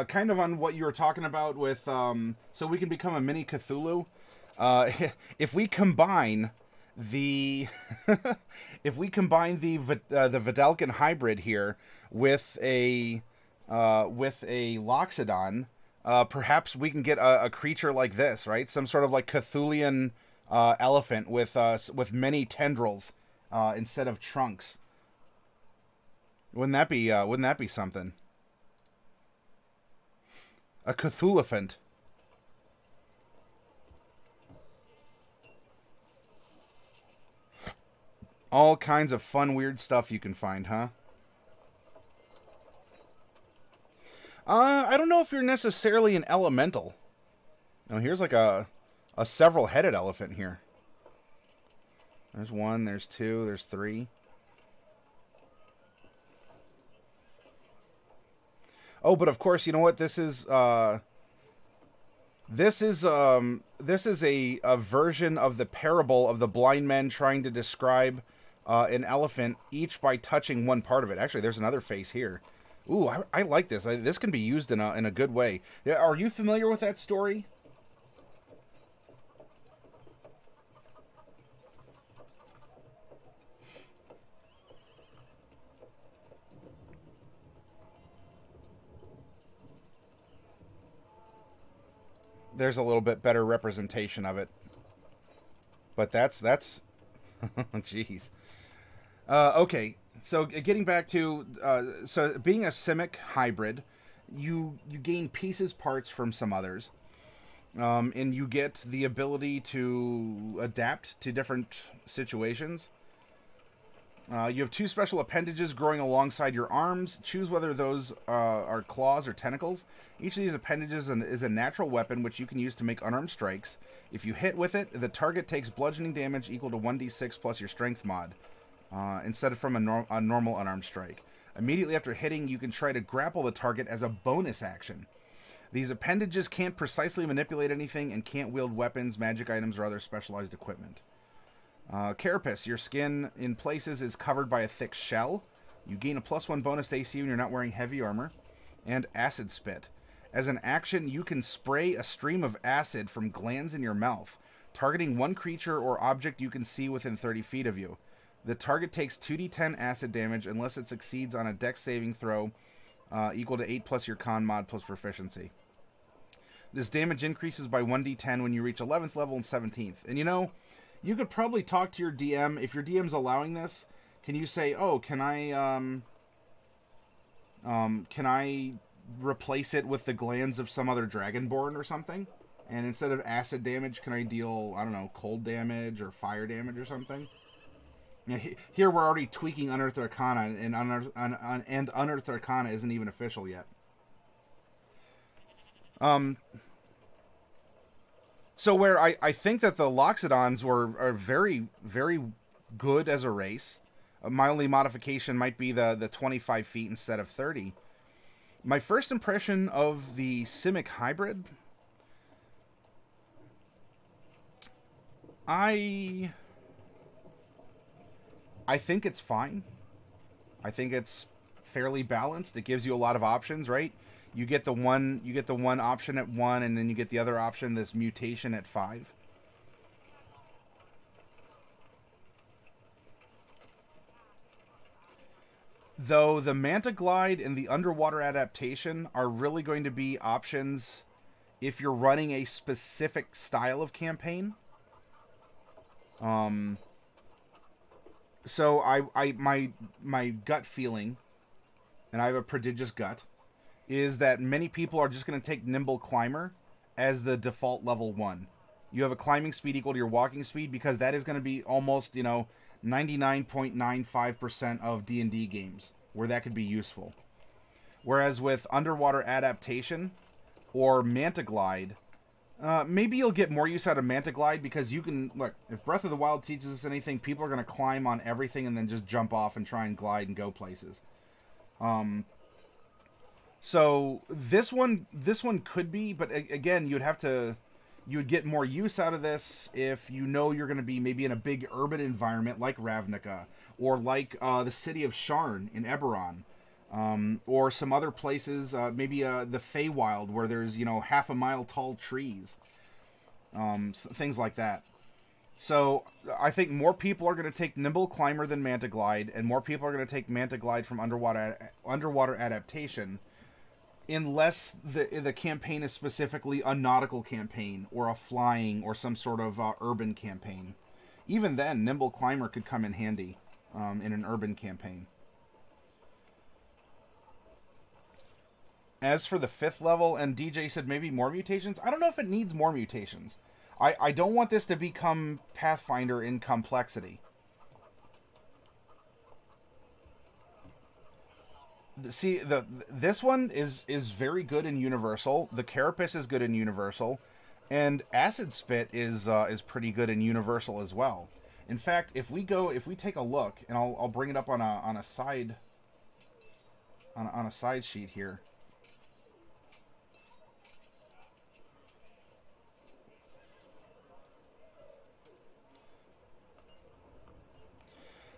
kind of on what you were talking about with, so we can become a mini Cthulhu. If we combine the, if we combine the Vidalcan hybrid here with a Loxodon, perhaps we can get a creature like this, right? Some sort of like Cthulian elephant with many tendrils instead of trunks. Wouldn't that be something? A Cthulhuphant. All kinds of fun, weird stuff you can find, huh? I don't know if you're necessarily an elemental. Oh, here's like a several-headed elephant here. There's one, there's two, there's three. Oh, but of course, you know what? This is a version of the parable of the blind men trying to describe an elephant, each by touching one part of it. Actually, there's another face here. Ooh, I like this. This can be used in a good way. Are you familiar with that story? There's a little bit better representation of it. But that's jeez. Okay, so getting back to so being a Simek hybrid, you gain pieces, parts from some others, and you get the ability to adapt to different situations. You have two special appendages growing alongside your arms. Choose whether those are claws or tentacles. Each of these appendages is a natural weapon which you can use to make unarmed strikes. If you hit with it, the target takes bludgeoning damage equal to 1d6 plus your strength mod, instead of from a normal unarmed strike. Immediately after hitting, you can try to grapple the target as a bonus action. These appendages can't precisely manipulate anything and can't wield weapons, magic items, or other specialized equipment. Carapace, your skin in places is covered by a thick shell. You gain a +1 bonus to AC when you're not wearing heavy armor. And Acid Spit. As an action, you can spray a stream of acid from glands in your mouth, targeting one creature or object you can see within 30 feet of you. The target takes 2d10 acid damage unless it succeeds on a dex saving throw equal to 8 plus your con mod plus proficiency. This damage increases by 1d10 when you reach 11th level and 17th. And you know, you could probably talk to your DM. If your DM's allowing this, can you say, oh, can I replace it with the glands of some other Dragonborn or something? And instead of acid damage, can I deal, I don't know, cold damage or fire damage or something? Yeah, here we're already tweaking Unearthed Arcana, and Unearthed Arcana isn't even official yet. So where I think that the Loxodons are very, very good as a race. My only modification might be the 25 feet instead of 30. My first impression of the Simek Hybrid, I think it's fine. I think it's fairly balanced. It gives you a lot of options, right? You get the one option at 1, and then you get the other option, this mutation, at 5. Though the Manta Glide and the underwater adaptation are really going to be options if you're running a specific style of campaign. So my gut feeling, and I have a prodigious gut, is that many people are just going to take Nimble Climber as the default level 1. You have a climbing speed equal to your walking speed, because that is going to be almost, you know, 99.95% of D&D games where that could be useful. Whereas with Underwater Adaptation or Manta Glide, maybe you'll get more use out of Manta Glide, because you can, look, if Breath of the Wild teaches us anything, people are going to climb on everything and then just jump off and try and glide and go places. So this one could be, but again, you would get more use out of this if you know you're going to be maybe in a big urban environment like Ravnica, or like the city of Sharn in Eberron, or some other places, maybe the Feywild, where there's, you know, half a mile tall trees, things like that. So I think more people are going to take Nimble Climber than Manta Glide, and more people are going to take Manta Glide from underwater adaptation, unless the campaign is specifically a nautical campaign or a flying or some sort of urban campaign. Even then, Nimble Climber could come in handy in an urban campaign. As for the 5th level, and DJ said maybe more mutations, I don't know if it needs more mutations. I don't want this to become Pathfinder in complexity. See, this one is very good in Universal. The Carapace is good in Universal, and Acid Spit is pretty good in Universal as well. In fact, if we take a look, and I'll bring it up on a side sheet here.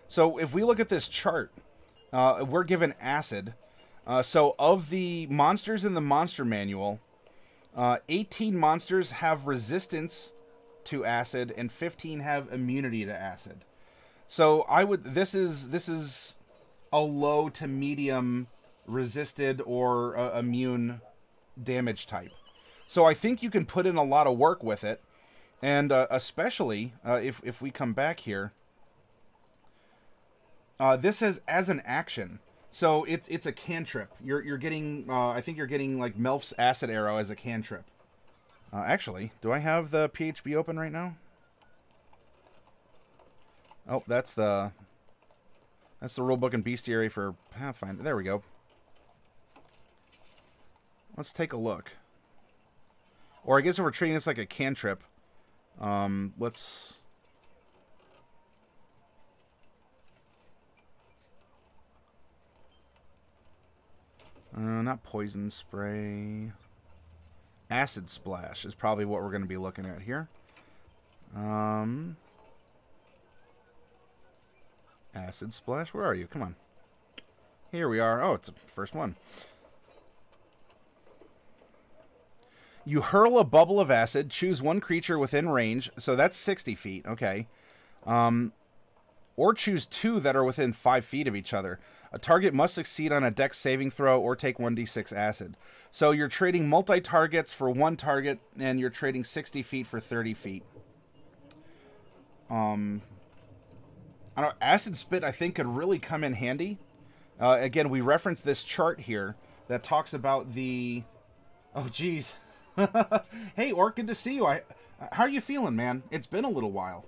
So if we look at this chart, we're given acid. So of the monsters in the monster manual, 18 monsters have resistance to acid and 15 have immunity to acid. So this is a low to medium resisted or immune damage type. So I think you can put in a lot of work with it, and especially if we come back here. This is as an action, so it's a cantrip. You're getting I think you're getting like Melf's Acid Arrow as a cantrip. Actually, do I have the PHB open right now? Oh, that's the rulebook and bestiary for Pathfinder. There we go. Let's take a look. Or I guess if we're treating this like a cantrip, let's. Not poison spray. Acid splash is probably what we're going to be looking at here. Acid splash, where are you? Come on. Here we are. Oh, it's the first one. You hurl a bubble of acid. Choose one creature within range. So that's 60 feet. Okay. Or choose two that are within 5 feet of each other. A target must succeed on a dex saving throw or take 1d6 acid. So you're trading multi-targets for one target, and you're trading 60 feet for 30 feet. I don't know, Acid Spit, I think, could really come in handy. Again, we referenced this chart here that talks about the... Oh, geez. Hey, Orc, good to see you. How are you feeling, man? It's been a little while.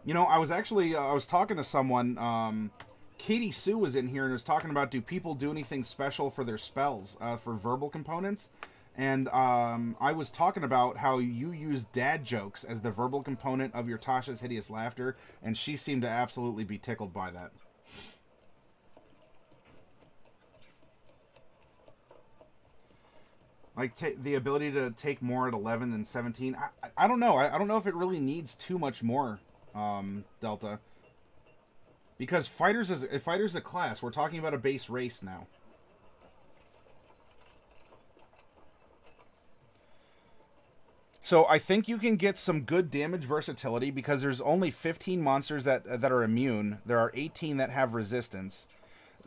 You know, I was talking to someone, Katie Sue was in here and was talking about, do people do anything special for their spells, for verbal components? And I was talking about how you use dad jokes as the verbal component of your Tasha's Hideous Laughter, and she seemed to absolutely be tickled by that. Like, the ability to take more at 11 than 17. I don't know. I don't know if it really needs too much more, Delta. Because Fighter's a class. We're talking about a base race now. So I think you can get some good damage versatility because there's only 15 monsters that are immune. There are 18 that have resistance.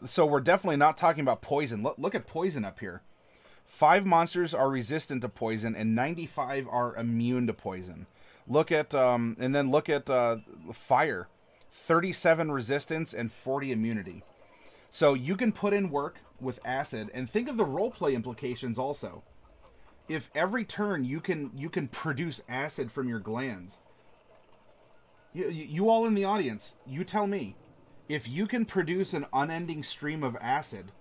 So we're definitely not talking about poison. Look at poison up here. 5 monsters are resistant to poison and 95 are immune to poison. Look at and then look at fire. 37 resistance and 40 immunity. So you can put in work with acid, and think of the roleplay implications also. If every turn you can produce acid from your glands. You all in the audience, you tell me, if you can produce an unending stream of acid,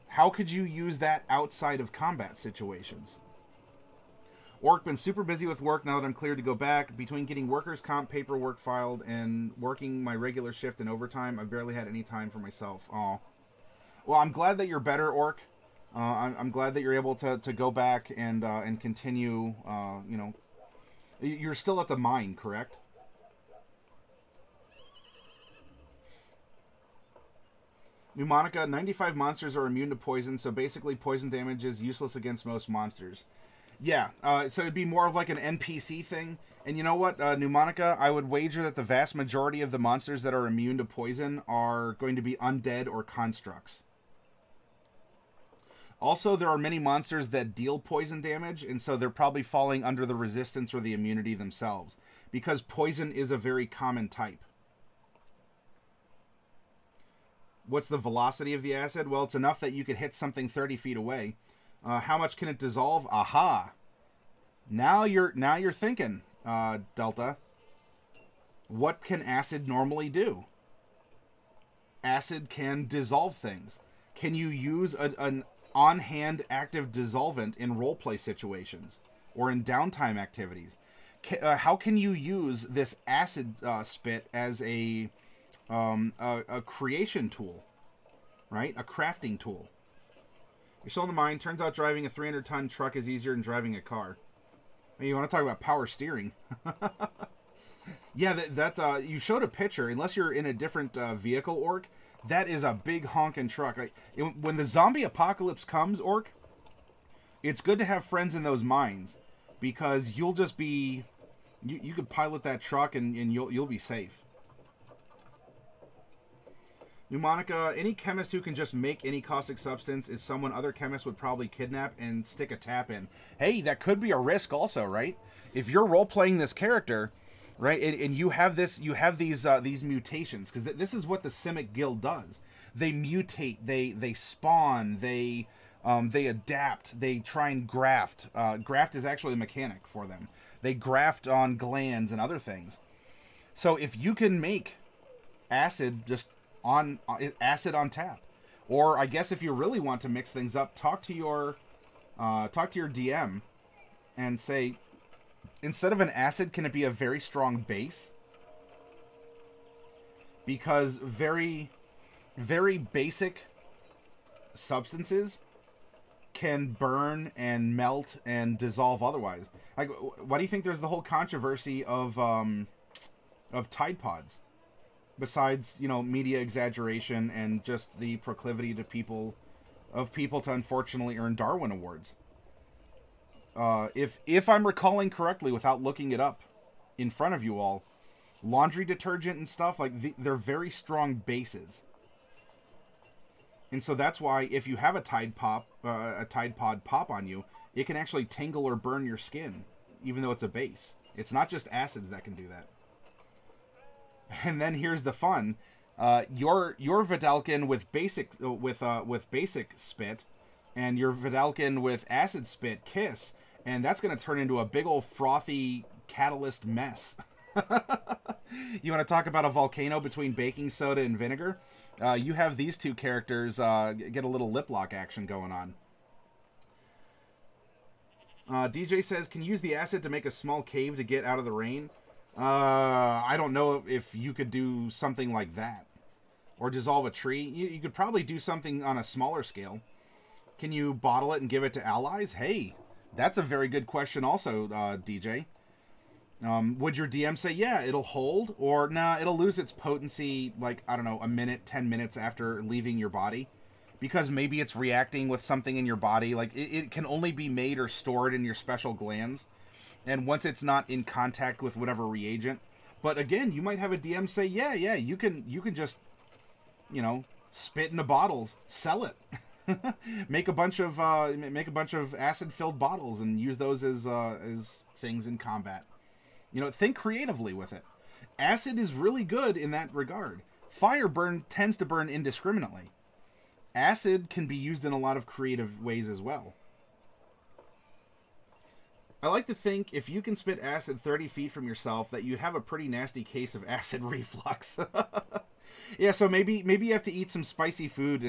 how could you use that outside of combat situations? Orc, been super busy with work now that I'm cleared to go back. Between getting workers' comp paperwork filed and working my regular shift and overtime, I've barely had any time for myself. Aw. Well, I'm glad that you're better, Orc. I'm glad that you're able to go back and continue, you know. You're still at the mine, correct? Pneumonica, 95 monsters are immune to poison, so basically poison damage is useless against most monsters. Yeah, so it'd be more of like an NPC thing. And you know what, Pneumonica, I would wager that the vast majority of the monsters that are immune to poison are going to be undead or constructs. Also, there are many monsters that deal poison damage, and so they're probably falling under the resistance or the immunity themselves, because poison is a very common type. What's the velocity of the acid? Well, it's enough that you could hit something 30 feet away. How much can it dissolve? Aha! Now you're thinking, Delta. What can acid normally do? Acid can dissolve things. Can you use an on-hand active dissolvent in roleplay situations or in downtime activities? How can you use this acid spit as a creation tool, right? A crafting tool. You're still in the mine. Turns out driving a 300-ton truck is easier than driving a car. I mean, you want to talk about power steering? Yeah, you showed a picture. Unless you're in a different vehicle, Orc, that is a big honking truck. When the zombie apocalypse comes, Orc, it's good to have friends in those mines, because you'll just be... You could pilot that truck and you'll be safe. Pneumonica, any chemist who can just make any caustic substance is someone other chemists would probably kidnap and stick a tap in. Hey, that could be a risk also, right? If you're role-playing this character, right, and you have these mutations, because this is what the Simek Guild does. They mutate, they spawn, they adapt, they try and graft. Graft is actually a mechanic for them. They graft on glands and other things. So if you can make acid just on tap, or I guess if you really want to mix things up, talk to your DM and say, instead of an acid, can it be a very strong base? Because very, very basic substances can burn and melt and dissolve otherwise. Like, why do you think there's the whole controversy of Tide Pods? Besides, you know, media exaggeration and just the proclivity to people to unfortunately earn Darwin Awards. If I'm recalling correctly, without looking it up in front of you all, laundry detergent and stuff, like, they're very strong bases. And so that's why if you have a Tide Pod pop on you, it can actually tingle or burn your skin, even though it's a base. It's not just acids that can do that. And then here's the fun: your Vidalkin with basic spit, and your Vidalkin with acid spit kiss, and that's going to turn into a big old frothy catalyst mess. You want to talk about a volcano between baking soda and vinegar? You have these two characters get a little lip lock action going on. DJ says, can you use the acid to make a small cave to get out of the rain? I don't know if you could do something like that. Or dissolve a tree. You could probably do something on a smaller scale. Can you bottle it and give it to allies? Hey, that's a very good question also, DJ. Would your DM say, yeah, it'll hold? Or, nah, it'll lose its potency, like, I don't know, a minute, 10 minutes after leaving your body? Because maybe it's reacting with something in your body. Like, it can only be made or stored in your special glands. And once it's not in contact with whatever reagent. But again, you might have a DM say, yeah, you can just, you know, spit into bottles, sell it. make a bunch of acid-filled bottles and use those as things in combat. You know, think creatively with it. Acid is really good in that regard. Fire tends to burn indiscriminately. Acid can be used in a lot of creative ways as well. I like to think if you can spit acid 30 feet from yourself that you'd have a pretty nasty case of acid reflux. Yeah, so maybe you have to eat some spicy food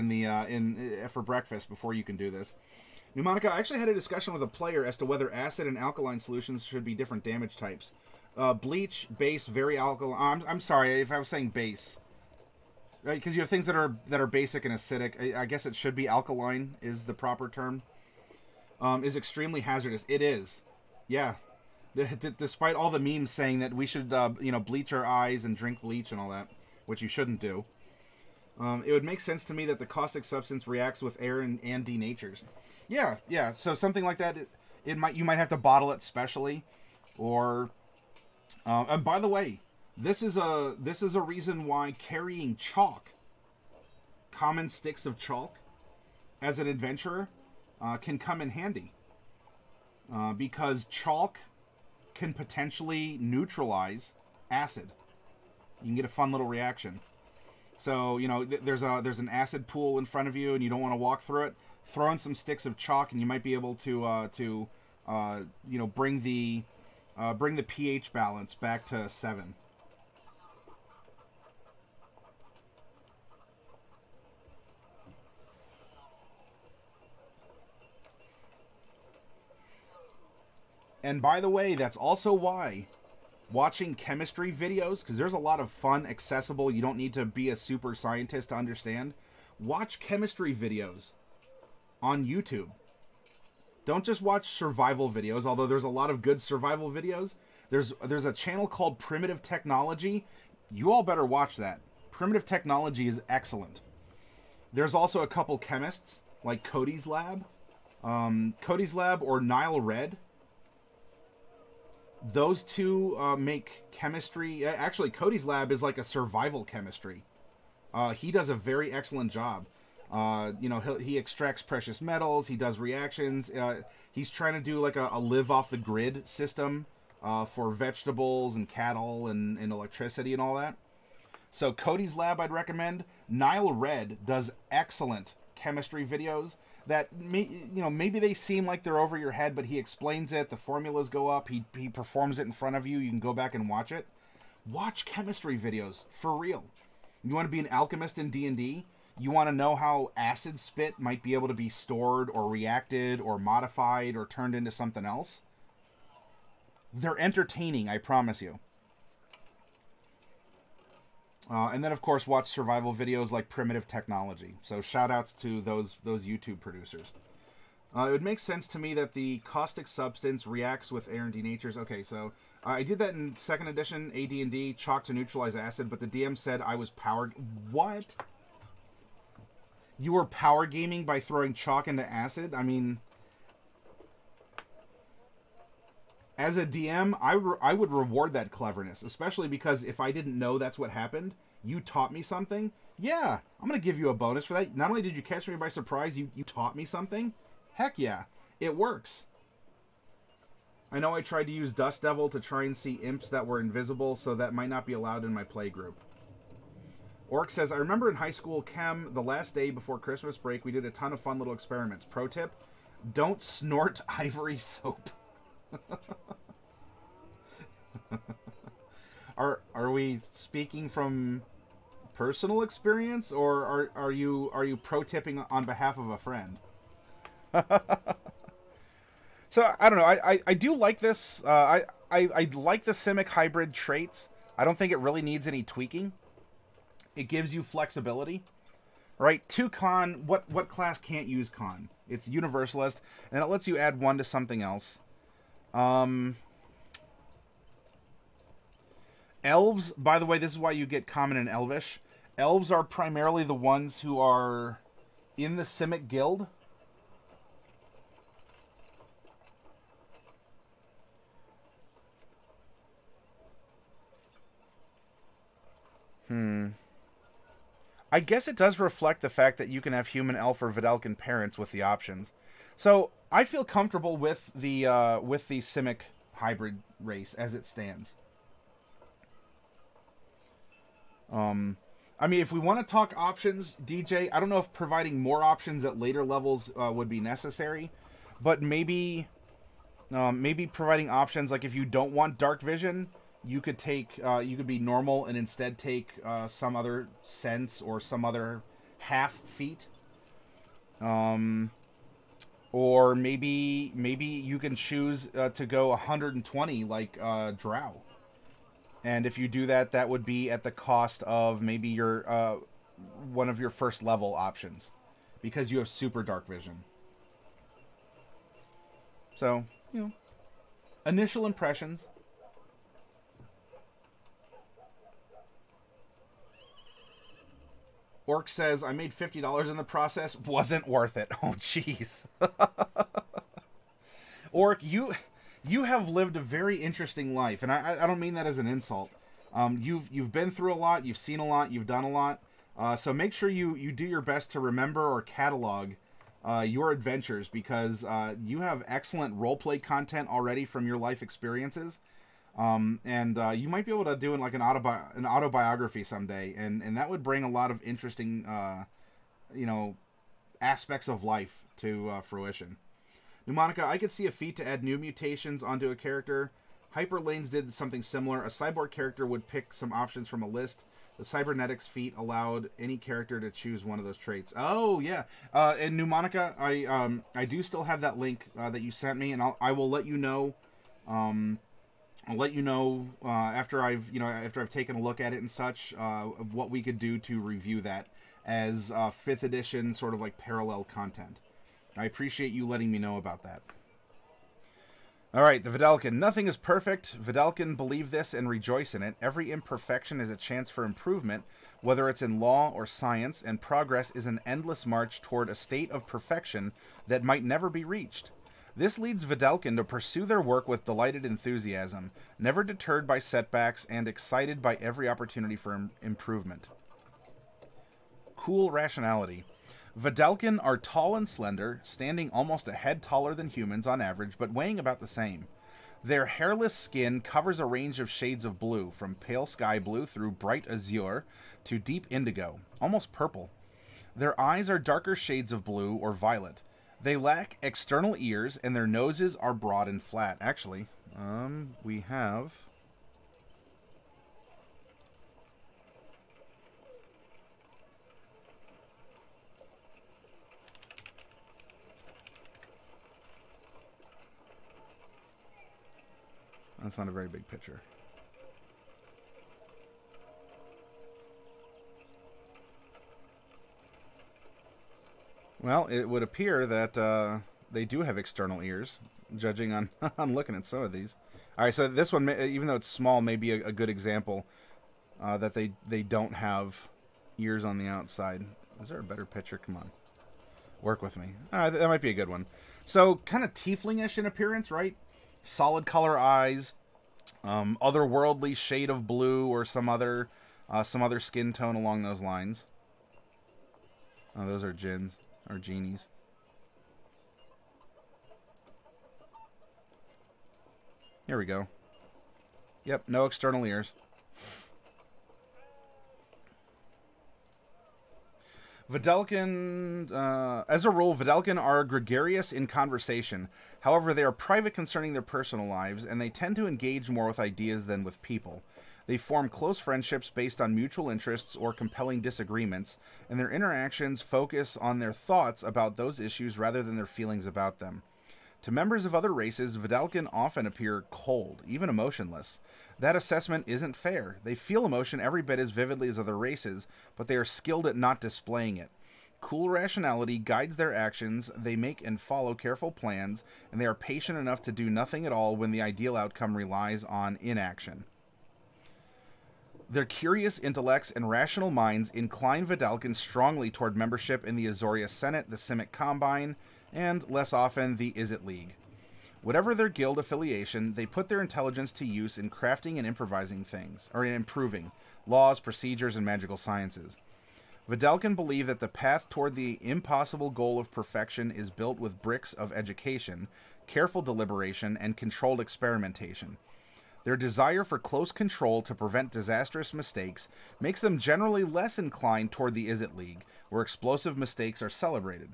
for breakfast before you can do this. Pneumonica, I actually had a discussion with a player as to whether acid and alkaline solutions should be different damage types. Bleach, base, very alkaline. I'm sorry if I was saying base, because you have things that are basic and acidic. I guess it should be alkaline is the proper term. Is extremely hazardous. It is. Yeah, despite all the memes saying that we should, bleach our eyes and drink bleach and all that, which you shouldn't do. It would make sense to me that the caustic substance reacts with air and denatures. Yeah, yeah. So something like that, you might have to bottle it specially, or and by the way, this is a reason why carrying chalk, common sticks of chalk, as an adventurer, can come in handy. Because chalk can potentially neutralize acid. You can get a fun little reaction. So, you know, there's an acid pool in front of you, and you don't want to walk through it. Throw in some sticks of chalk, and you might be able to you know, bring the pH balance back to 7. And by the way, that's also why watching chemistry videos, because there's a lot of fun, accessible, you don't need to be a super scientist to understand. Watch chemistry videos on YouTube. Don't just watch survival videos, although there's a lot of good survival videos. There's a channel called Primitive Technology. You all better watch that. Primitive Technology is excellent. There's also a couple chemists, like Cody's Lab. Cody's Lab or Nile Red. Those two make chemistry. Actually, Cody's Lab is like a survival chemistry. He does a very excellent job. You know, he extracts precious metals. He does reactions. He's trying to do like a live off the grid system for vegetables and cattle and electricity and all that. So Cody's Lab I'd recommend. Nile Red does excellent chemistry videos that you know, maybe they seem like they're over your head, but he explains it. The formulas go up. He performs it in front of you. You can go back and watch it. Watch chemistry videos for real. You want to be an alchemist in D&D? You want to know how acid spit might be able to be stored or reacted or modified or turned into something else? They're entertaining, I promise you. And then, of course, watch survival videos like Primitive Technology. So shout-outs to those YouTube producers. It would make sense to me that the caustic substance reacts with air and denatures. Okay, so I did that in 2nd edition, AD&D, chalk to neutralize acid, but the DM said I was power... What? You were power gaming by throwing chalk into acid? I mean... As a DM, I would reward that cleverness, especially because if I didn't know that's what happened, you taught me something. Yeah, I'm going to give you a bonus for that. Not only did you catch me by surprise, you taught me something. Heck yeah, it works. I know I tried to use Dust Devil to try and see imps that were invisible, so that might not be allowed in my play group. Orc says, I remember in high school chem, the last day before Christmas break, we did a ton of fun little experiments. Pro tip, don't snort ivory soap. Are we speaking from personal experience, or are you pro tipping on behalf of a friend? So I don't know. I do like this. I like the Simek Hybrid traits. I don't think it really needs any tweaking. It gives you flexibility, right? 2 con. What class can't use con? It's Universalist, and it lets you add 1 to something else. Elves, by the way, this is why you get common and Elvish. Elves are primarily the ones who are in the Simek Guild. I guess it does reflect the fact that you can have human, elf, or Vidalcan parents with the options. So I feel comfortable with the Simek Hybrid race as it stands. I mean, if we want to talk options, DJ, I don't know if providing more options at later levels would be necessary, but maybe providing options, like if you don't want dark vision, you could take you could be normal and instead take some other sense or some other half feat. Or maybe you can choose to go 120 like Drow. And if you do that, that would be at the cost of maybe your one of your first level options, because you have super dark vision. So, you know, initial impressions. Orc says, I made $50 in the process. Wasn't worth it. Oh, jeez. Orc, you have lived a very interesting life, and I don't mean that as an insult. You've been through a lot, you've seen a lot, you've done a lot. So make sure you do your best to remember or catalog your adventures, because you have excellent roleplay content already from your life experiences. And you might be able to do like an autobiography someday, and that would bring a lot of interesting, aspects of life to fruition. Pneumonica, I could see a feat to add new mutations onto a character. Hyperlanes did something similar. A cyborg character would pick some options from a list. The cybernetics feat allowed any character to choose one of those traits. Oh yeah, and Pneumonica, I do still have that link that you sent me, and I will let you know. I'll let you know after I've taken a look at it and such, what we could do to review that as 5th edition sort of like parallel content. I appreciate you letting me know about that. All right, the Vidalcan. Nothing is perfect. Vidalcan believe this and rejoice in it. Every imperfection is a chance for improvement, whether it's in law or science, and progress is an endless march toward a state of perfection that might never be reached. This leads Vidalcan to pursue their work with delighted enthusiasm, never deterred by setbacks and excited by every opportunity for improvement. Cool rationality. Vidalcan are tall and slender, standing almost a head taller than humans on average, but weighing about the same. Their hairless skin covers a range of shades of blue, from pale sky blue through bright azure to deep indigo, almost purple. Their eyes are darker shades of blue or violet. They lack external ears, and their noses are broad and flat. Actually, we have... That's not a very big picture. Well, it would appear that they do have external ears, judging on on looking at some of these. All right, so this one, even though it's small, may be a good example that they don't have ears on the outside. Is there a better picture? Come on. Work with me. That might be a good one. So, kind of tiefling-ish in appearance, right? Solid color eyes, otherworldly shade of blue, or some other skin tone along those lines. Oh, those are djinns, or genies. Here we go. Yep, no external ears. Vidalcan, as a rule, Vidalcan are gregarious in conversation. However, they are private concerning their personal lives, and they tend to engage more with ideas than with people. They form close friendships based on mutual interests or compelling disagreements, and their interactions focus on their thoughts about those issues rather than their feelings about them. To members of other races, Vidalcan often appear cold, even emotionless. That assessment isn't fair. They feel emotion every bit as vividly as other races, but they are skilled at not displaying it. Cool rationality guides their actions, they make and follow careful plans, and they are patient enough to do nothing at all when the ideal outcome relies on inaction. Their curious intellects and rational minds incline Vidalcan strongly toward membership in the Azoria Senate, the Simek Combine, and, less often, the Izzet League. Whatever their guild affiliation, they put their intelligence to use in crafting and improvising things, or in improving laws, procedures, and magical sciences. Vidalcan believe that the path toward the impossible goal of perfection is built with bricks of education, careful deliberation, and controlled experimentation. Their desire for close control to prevent disastrous mistakes makes them generally less inclined toward the Izzet League, where explosive mistakes are celebrated.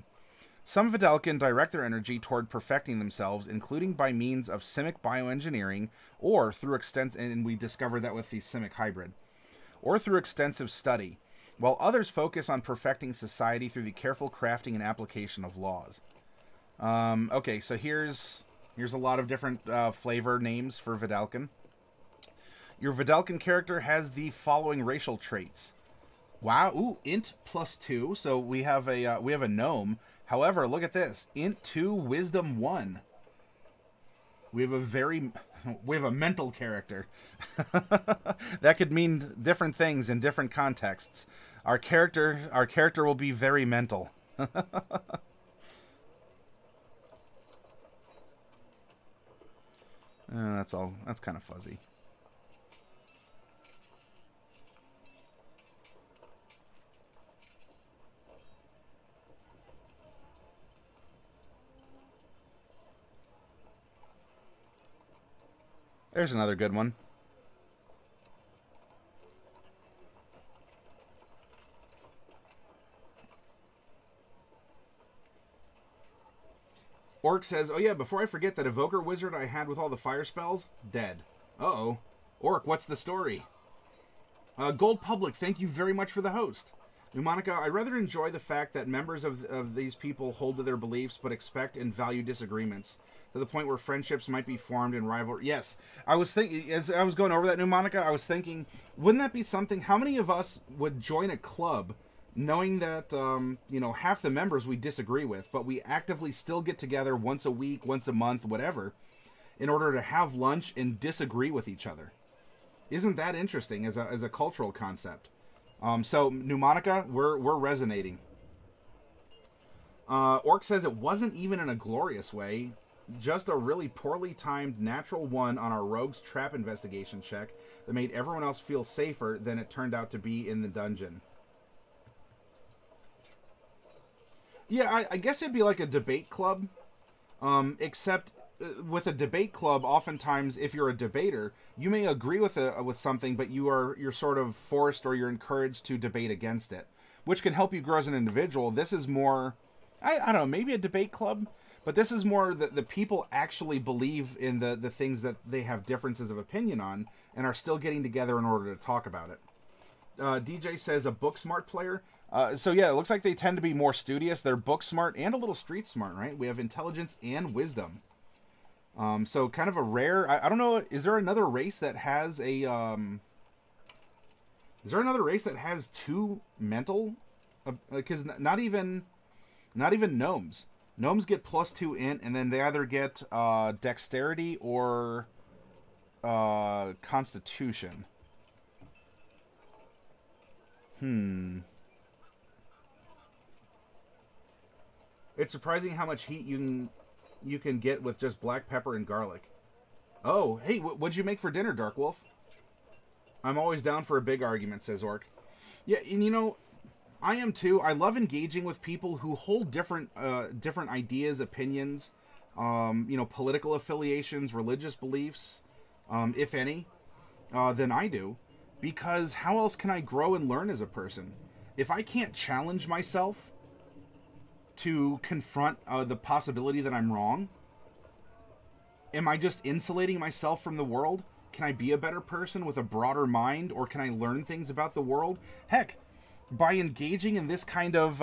Some Vidalcan direct their energy toward perfecting themselves, including by means of Simek bioengineering, or through and we discovered that with the Simek Hybrid, or through extensive study, while others focus on perfecting society through the careful crafting and application of laws. Okay, so here's a lot of different flavor names for Vidalcan. Your Vidalcan character has the following racial traits. Wow, ooh, int +2. So we have a gnome. However, look at this. Int 2, wisdom 1. We have a mental character. That could mean different things in different contexts. Our character will be very mental. That's all. That's kind of fuzzy. There's another good one. Orc says, oh yeah, before I forget, that Evoker Wizard I had with all the fire spells, dead. Uh-oh. Orc, what's the story? Gold Public, thank you very much for the host. Monica, I rather enjoy the fact that members of these people hold to their beliefs but expect and value disagreements, to the point where friendships might be formed in rivalry. Yes, I was thinking, as I was going over that, Monica, I was thinking, wouldn't that be something, how many of us would join a club knowing that, you know, half the members we disagree with, but we actively still get together once a week, once a month, whatever, in order to have lunch and disagree with each other? Isn't that interesting as a cultural concept? So, Pneumonica, we're resonating. Orc says it wasn't even in a glorious way, just a really poorly timed natural one on our rogue's trap investigation check that made everyone else feel safer than it turned out to be in the dungeon. Yeah, I guess it'd be like a debate club, except with a debate club, oftentimes, if you're a debater, you may agree with something, but you're sort of forced or you're encouraged to debate against it, which can help you grow as an individual. This is more, I don't know, maybe a debate club, but this is more the people actually believe in the things that they have differences of opinion on and are still getting together in order to talk about it. DJ says a book smart player. So yeah, it looks like they tend to be more studious. They're book smart and a little street smart, right? We have intelligence and wisdom. So kind of a rare, I don't know, is there another race that has a, is there another race that has two mental? Because not even gnomes. Gnomes get +2 int, and then they either get dexterity or constitution. It's surprising how much heat you can get with just black pepper and garlic. Oh, hey, what'd you make for dinner, Dark Wolf? I'm always down for a big argument, says Orc. Yeah, and you know, I am too. I love engaging with people who hold different ideas, opinions, you know, political affiliations, religious beliefs, if any, than I do. Because how else can I grow and learn as a person? If I can't challenge myself to confront the possibility that I'm wrong, am I just insulating myself from the world? Can I be a better person with a broader mind, or can I learn things about the world? Heck, by engaging in this kind of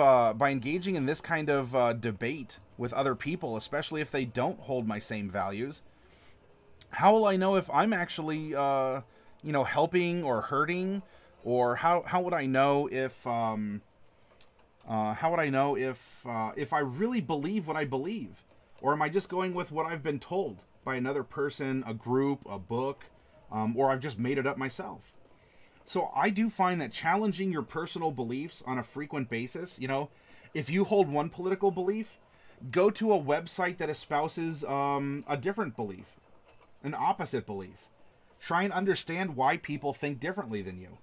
debate with other people, especially if they don't hold my same values, how will I know if I'm actually you know, helping or hurting, or how would I know if if I really believe what I believe, or am I just going with what I've been told by another person, a group, a book, or I've just made it up myself? So I do find that challenging your personal beliefs on a frequent basis, you know, if you hold one political belief, go to a website that espouses a different belief, an opposite belief. Try and understand why people think differently than you,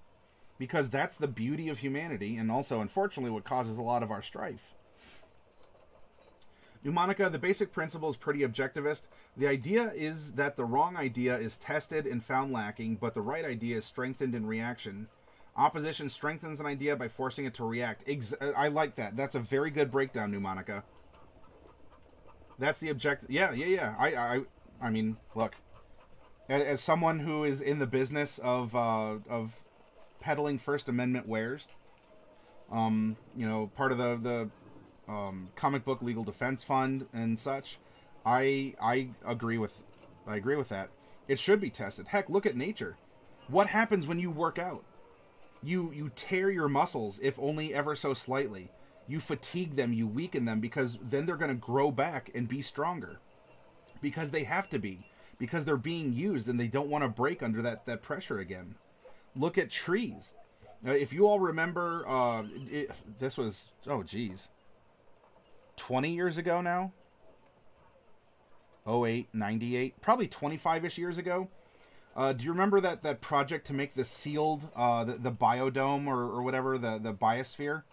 because that's the beauty of humanity, and also, unfortunately, what causes a lot of our strife. Pneumonica, the basic principle is pretty objectivist. The idea is that the wrong idea is tested and found lacking, but the right idea is strengthened in reaction. Opposition strengthens an idea by forcing it to react. I like that. That's a very good breakdown, Pneumonica. That's the objective. Yeah. I mean, look. As someone who is in the business of peddling First Amendment wares, you know, part of the comic book legal defense fund and such, I agree with that. It should be tested. Heck, look at nature. What happens when you work out? You tear your muscles, if only ever so slightly. You fatigue them, you weaken them, because then they're going to grow back and be stronger. Because they have to be. Because they're being used and they don't want to break under that pressure again. Look at trees. If you all remember, this was, oh geez, 20 years ago now? 08, 98, probably 25-ish years ago. Do you remember that project to make the sealed, the biodome or whatever, the biosphere?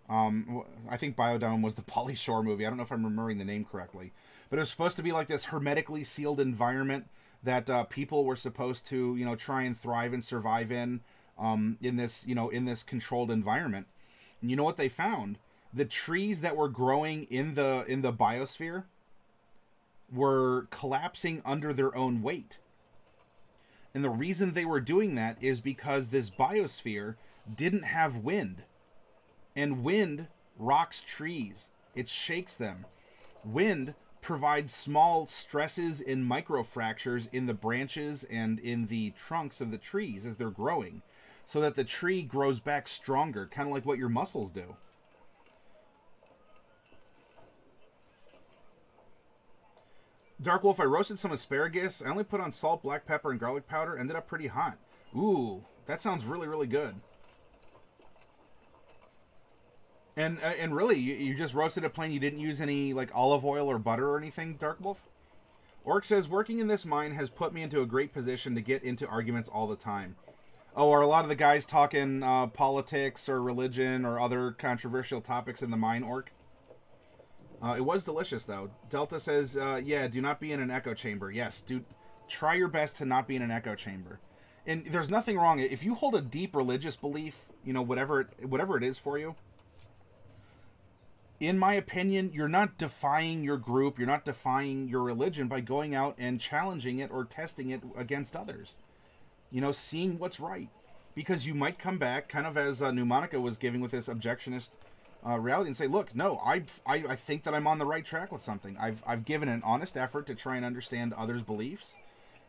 I think Biodome was the Pauly Shore movie. I don't know if I'm remembering the name correctly. But it was supposed to be like this hermetically sealed environment that people were supposed to, try and thrive and survive in this controlled environment. And you know what they found? The trees that were growing in the biosphere were collapsing under their own weight. And the reason they were doing that is because this biosphere didn't have wind. And wind rocks trees. It shakes them. Wind provides small stresses and microfractures in the branches and in the trunks of the trees as they're growing, so that the tree grows back stronger, kind of like what your muscles do. Dark Wolf, I roasted some asparagus. I only put on salt, black pepper, and garlic powder. Ended up pretty hot. Ooh, that sounds really, really good. And really, you just roasted it plain. You didn't use any like olive oil or butter or anything, Dark Wolf? Orc says, working in this mine has put me into a great position to get into arguments all the time. Oh, are a lot of the guys talking politics or religion or other controversial topics in the mine, Orc? It was delicious, though. Delta says, yeah, do not be in an echo chamber. Yes, try your best to not be in an echo chamber. And there's nothing wrong. If you hold a deep religious belief, whatever it is for you, in my opinion, you're not defying your group, you're not defying your religion by going out and challenging it or testing it against others. Seeing what's right. Because you might come back, kind of as Pneumonica was giving with this objectionist reality, and say, look, no, I think that I'm on the right track with something. I've given an honest effort to try and understand others' beliefs,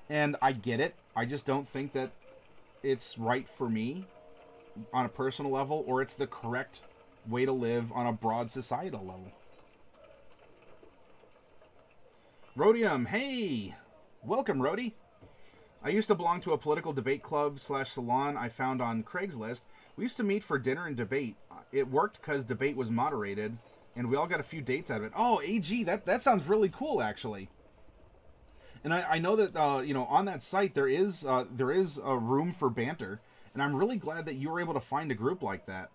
and I get it. I just don't think that it's right for me on a personal level, or it's the correct way to live on a broad societal level. Rhodium, hey! Welcome, Rhody. I used to belong to a political debate club / salon I found on Craigslist. We used to meet for dinner and debate. It worked because debate was moderated, and we all got a few dates out of it. Oh, AG, that sounds really cool, actually. And I know that, on that site there is a room for banter, and I'm really glad that you were able to find a group like that.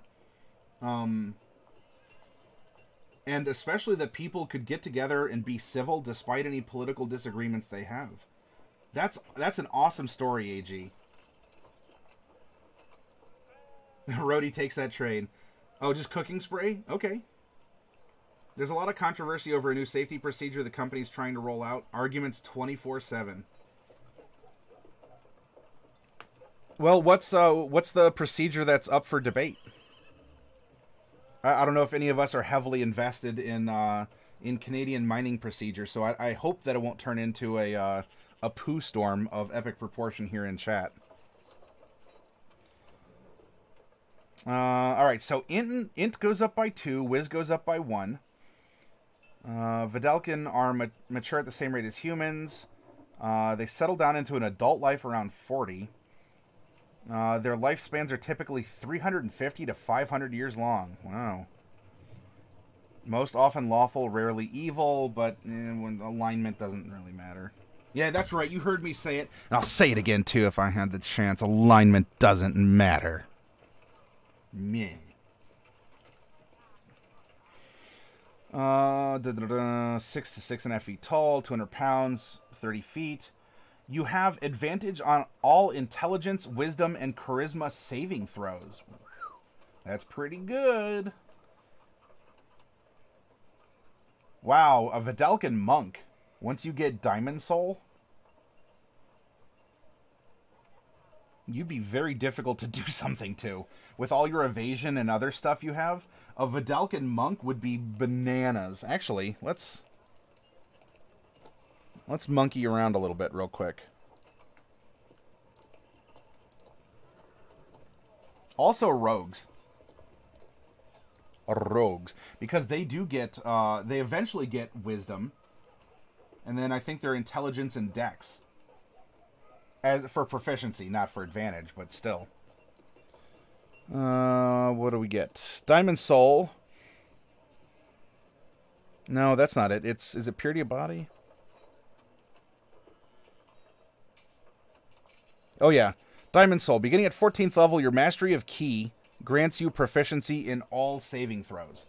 And especially that people could get together and be civil despite any political disagreements they have. That's an awesome story, AG. Rhodey takes that trade. Oh, just cooking spray? Okay. There's a lot of controversy over a new safety procedure the company's trying to roll out. Arguments 24/7. Well, what's the procedure that's up for debate? I don't know if any of us are heavily invested in Canadian mining procedure, so I hope that it won't turn into a poo storm of epic proportion here in chat. All right, so int goes up by 2, Wiz goes up by 1. Vidalkin are mature at the same rate as humans. They settle down into an adult life around 40. Their lifespans are typically 350 to 500 years long. Wow. Most often lawful, rarely evil, but when alignment doesn't really matter. Yeah, that's right. You heard me say it. And I'll say it again, too, if I had the chance. Alignment doesn't matter. Meh. 6 to 6.5 feet tall, 200 pounds, 30 feet. You have advantage on all intelligence, wisdom, and charisma saving throws. That's pretty good. Wow, a Vidalcan monk. Once you get Diamond Soul, you'd be very difficult to do something to. With all your evasion and other stuff you have, a Vidalcan monk would be bananas. Actually, let's monkey around a little bit real quick. Also rogues. Rogues. Because they do get, they eventually get wisdom. And then I think they're intelligence and dex. As for proficiency, not for advantage, but still. What do we get? Diamond Soul. No, that's not it. Is it Purity of Body? Oh, yeah. Diamond Soul. Beginning at 14th level, your Mastery of Ki grants you proficiency in all saving throws.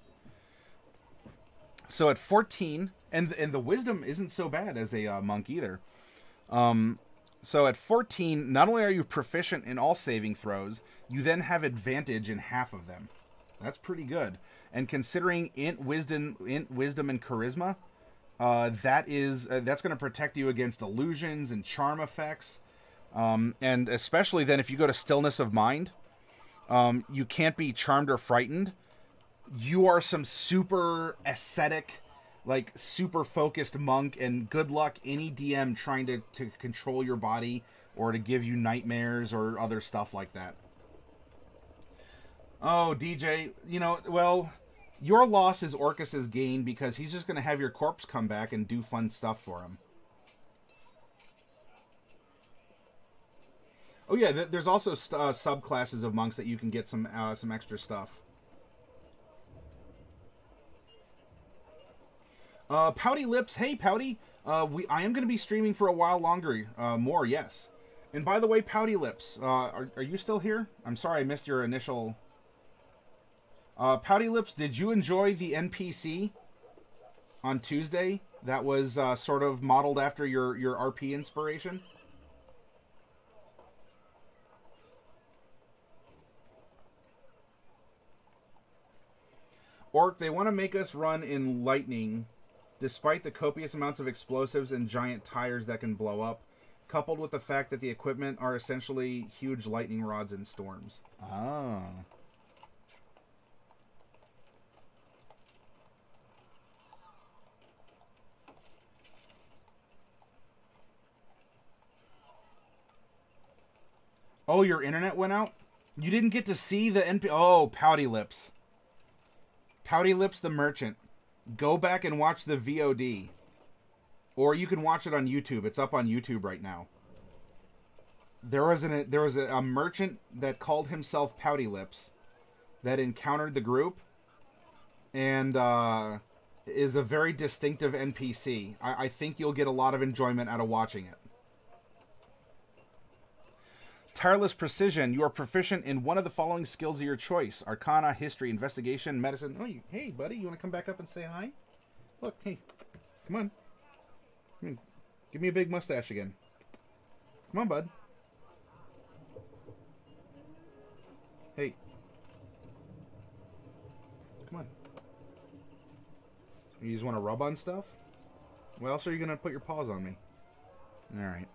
So at 14, and the Wisdom isn't so bad as a monk either. So at 14, not only are you proficient in all saving throws, you then have advantage in half of them. That's pretty good. And considering wisdom, and charisma, that's going to protect you against illusions and charm effects. And especially then if you go to stillness of mind, you can't be charmed or frightened. You are some super ascetic, like super focused monk, and good luck any DM trying to control your body or to give you nightmares or other stuff like that. Oh, DJ, well, your loss is Orcus's gain because he's just going to have your corpse come back and do fun stuff for him. Oh yeah, there's also subclasses of monks that you can get some extra stuff. Pouty Lips, hey Pouty, I am going to be streaming for a while longer, more, yes. And by the way, Pouty Lips, are you still here? I'm sorry I missed your initial... Pouty Lips, did you enjoy the NPC on Tuesday that was sort of modeled after your RP inspiration? Orc, they want to make us run in lightning, despite the copious amounts of explosives and giant tires that can blow up, coupled with the fact that the equipment are essentially huge lightning rods in storms. Ah. Oh, your internet went out? You didn't get to see the NP... Oh, Pouty Lips. Pouty Lips the Merchant. Go back and watch the VOD. Or you can watch it on YouTube. It's up on YouTube right now. There was a merchant that called himself Pouty Lips that encountered the group and is a very distinctive NPC. I think you'll get a lot of enjoyment out of watching it. Tireless Precision. You are proficient in one of the following skills of your choice. Arcana, History, Investigation, Medicine. Oh, hey, buddy. You want to come back up and say hi? Look, hey. Come on. Give me a big mustache again. Come on, bud. Hey. Come on. You just want to rub on stuff? Why else are you going to put your paws on me? Alright.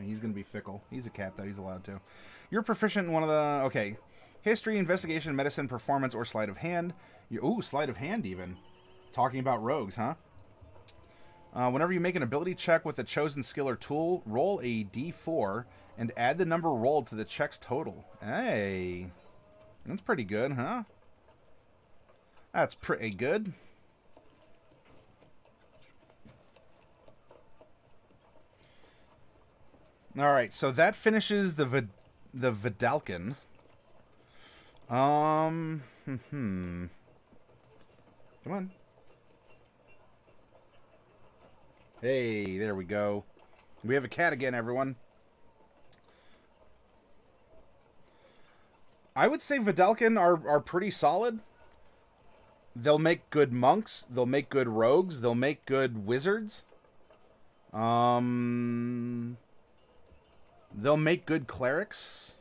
He's going to be fickle. He's a cat, though. He's allowed to. You're proficient in one of the... Okay. History, Investigation, Medicine, Performance, or Sleight of Hand. Ooh, Sleight of Hand, even. Talking about rogues, huh? Whenever you make an ability check with a chosen skill or tool, roll a d4 and add the number rolled to the check's total. Hey. That's pretty good, huh? That's pretty good. Alright, so that finishes the Vidalcan. Come on. Hey, there we go. We have a cat again, everyone. I would say Vidalcan are pretty solid. They'll make good monks. They'll make good rogues. They'll make good wizards. They'll make good clerics.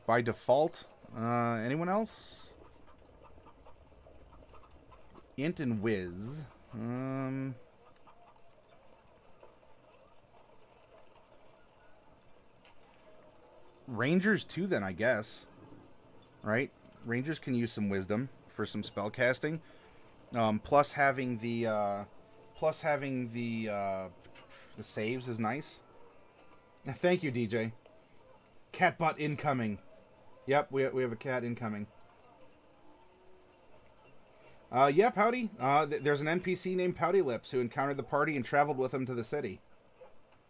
By default. Anyone else? Int and Wiz. Rangers too, then, I guess. Right? Rangers can use some wisdom for some spell casting. Plus having the saves is nice. Thank you, DJ. Cat butt incoming. Yep, we have a cat incoming. Yeah, Pouty. There's an NPC named Pouty Lips who encountered the party and traveled with them to the city.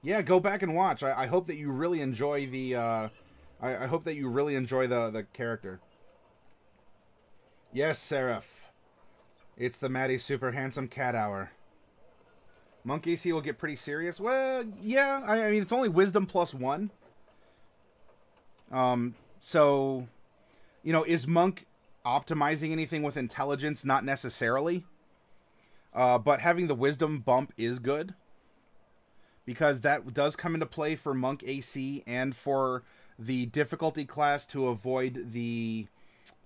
Yeah, go back and watch. I hope that you really enjoy the. I hope that you really enjoy the character. Yes, Seraph. It's the Maddie Super Handsome Cat Hour. Monk AC will get pretty serious. Well, yeah. I mean, it's only Wisdom +1. So, you know, is Monk optimizing anything with intelligence? Not necessarily. But having the Wisdom bump is good. Because that does come into play for Monk AC and for the difficulty class to avoid the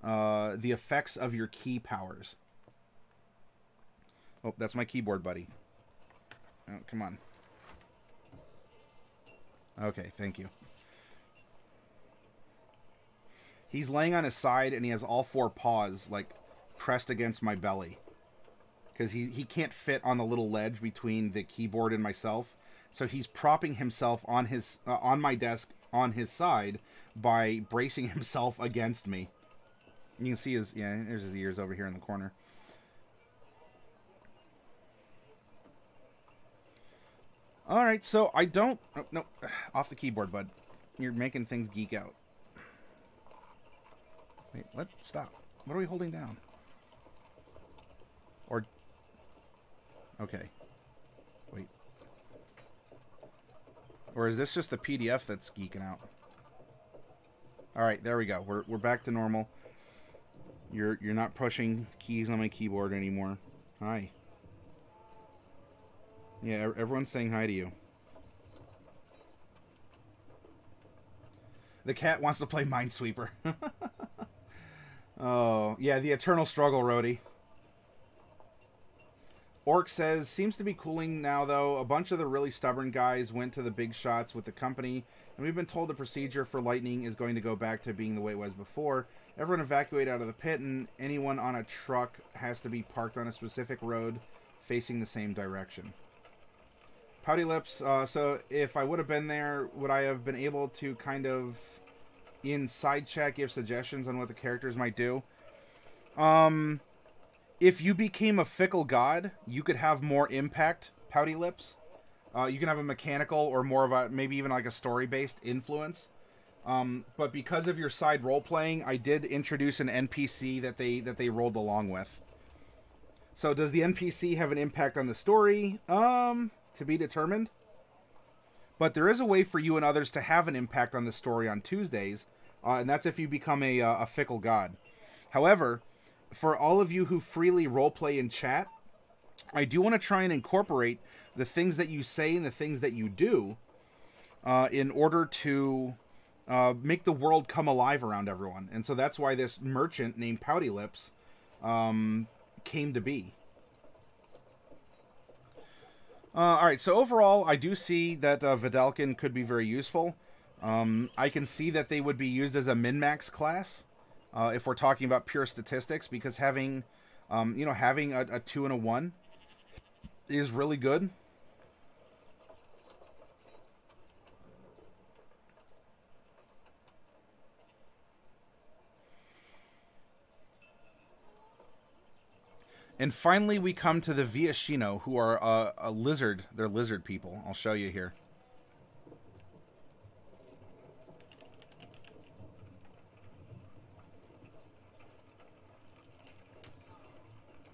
effects of your key powers. Oh, that's my keyboard buddy. Oh, come on. Okay, thank you. He's laying on his side and he has all 4 paws like pressed against my belly. Because he can't fit on the little ledge between the keyboard and myself. So he's propping himself on his on my desk on his side by bracing himself against me. You can see his, yeah, there's his ears over here in the corner. All right, so I don't, oh, no, off the keyboard, bud. You're making things geek out. Wait, what? Stop. What are we holding down? Or, okay. Wait. Or is this just the PDF that's geeking out? All right, there we go. We're back to normal. You're not pushing keys on my keyboard anymore. Hi. Yeah, everyone's saying hi to you. The cat wants to play Minesweeper. Oh, yeah, the eternal struggle, Rhodey. Orc says, seems to be cooling now, though. A bunch of the really stubborn guys went to the big shots with the company, and we've been told the procedure for lightning is going to go back to being the way it was before. Everyone evacuate out of the pit, and anyone on a truck has to be parked on a specific road facing the same direction. Pouty Lips, so if I would have been there, would I have been able to kind of, in side chat, give suggestions on what the characters might do? If you became a fickle god, you could have more impact, Pouty Lips. You can have a mechanical or more of a, maybe even like a story-based influence. But because of your side role-playing, I did introduce an NPC that they rolled along with. So does the NPC have an impact on the story? To be determined. But there is a way for you and others to have an impact on the story on Tuesdays, and that's if you become a fickle god. However, for all of you who freely roleplay in chat, I do want to try and incorporate the things that you say and the things that you do in order to make the world come alive around everyone. And so that's why this merchant named Pouty Lips came to be. Alright, so overall, I do see that Vidalkin could be very useful. I can see that they would be used as a min-max class, if we're talking about pure statistics, because having, you know, having a 2 and a 1 is really good. And finally, we come to the Viashino, who are a lizard. They're lizard people. I'll show you here.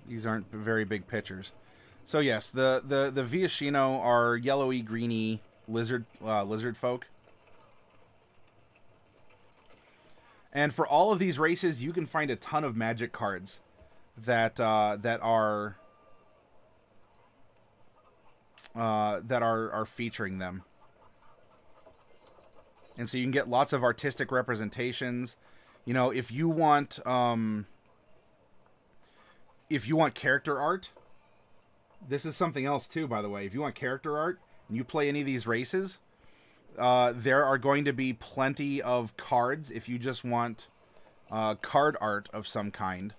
These aren't very big pictures. So yes, the Viashino are yellowy, greeny lizard folk. And for all of these races, you can find a ton of magic cards that are featuring them. And so you can get lots of artistic representations. You know, if you want character art, this is something else too, by the way. If you want character art and you play any of these races, there are going to be plenty of cards if you just want card art of some kind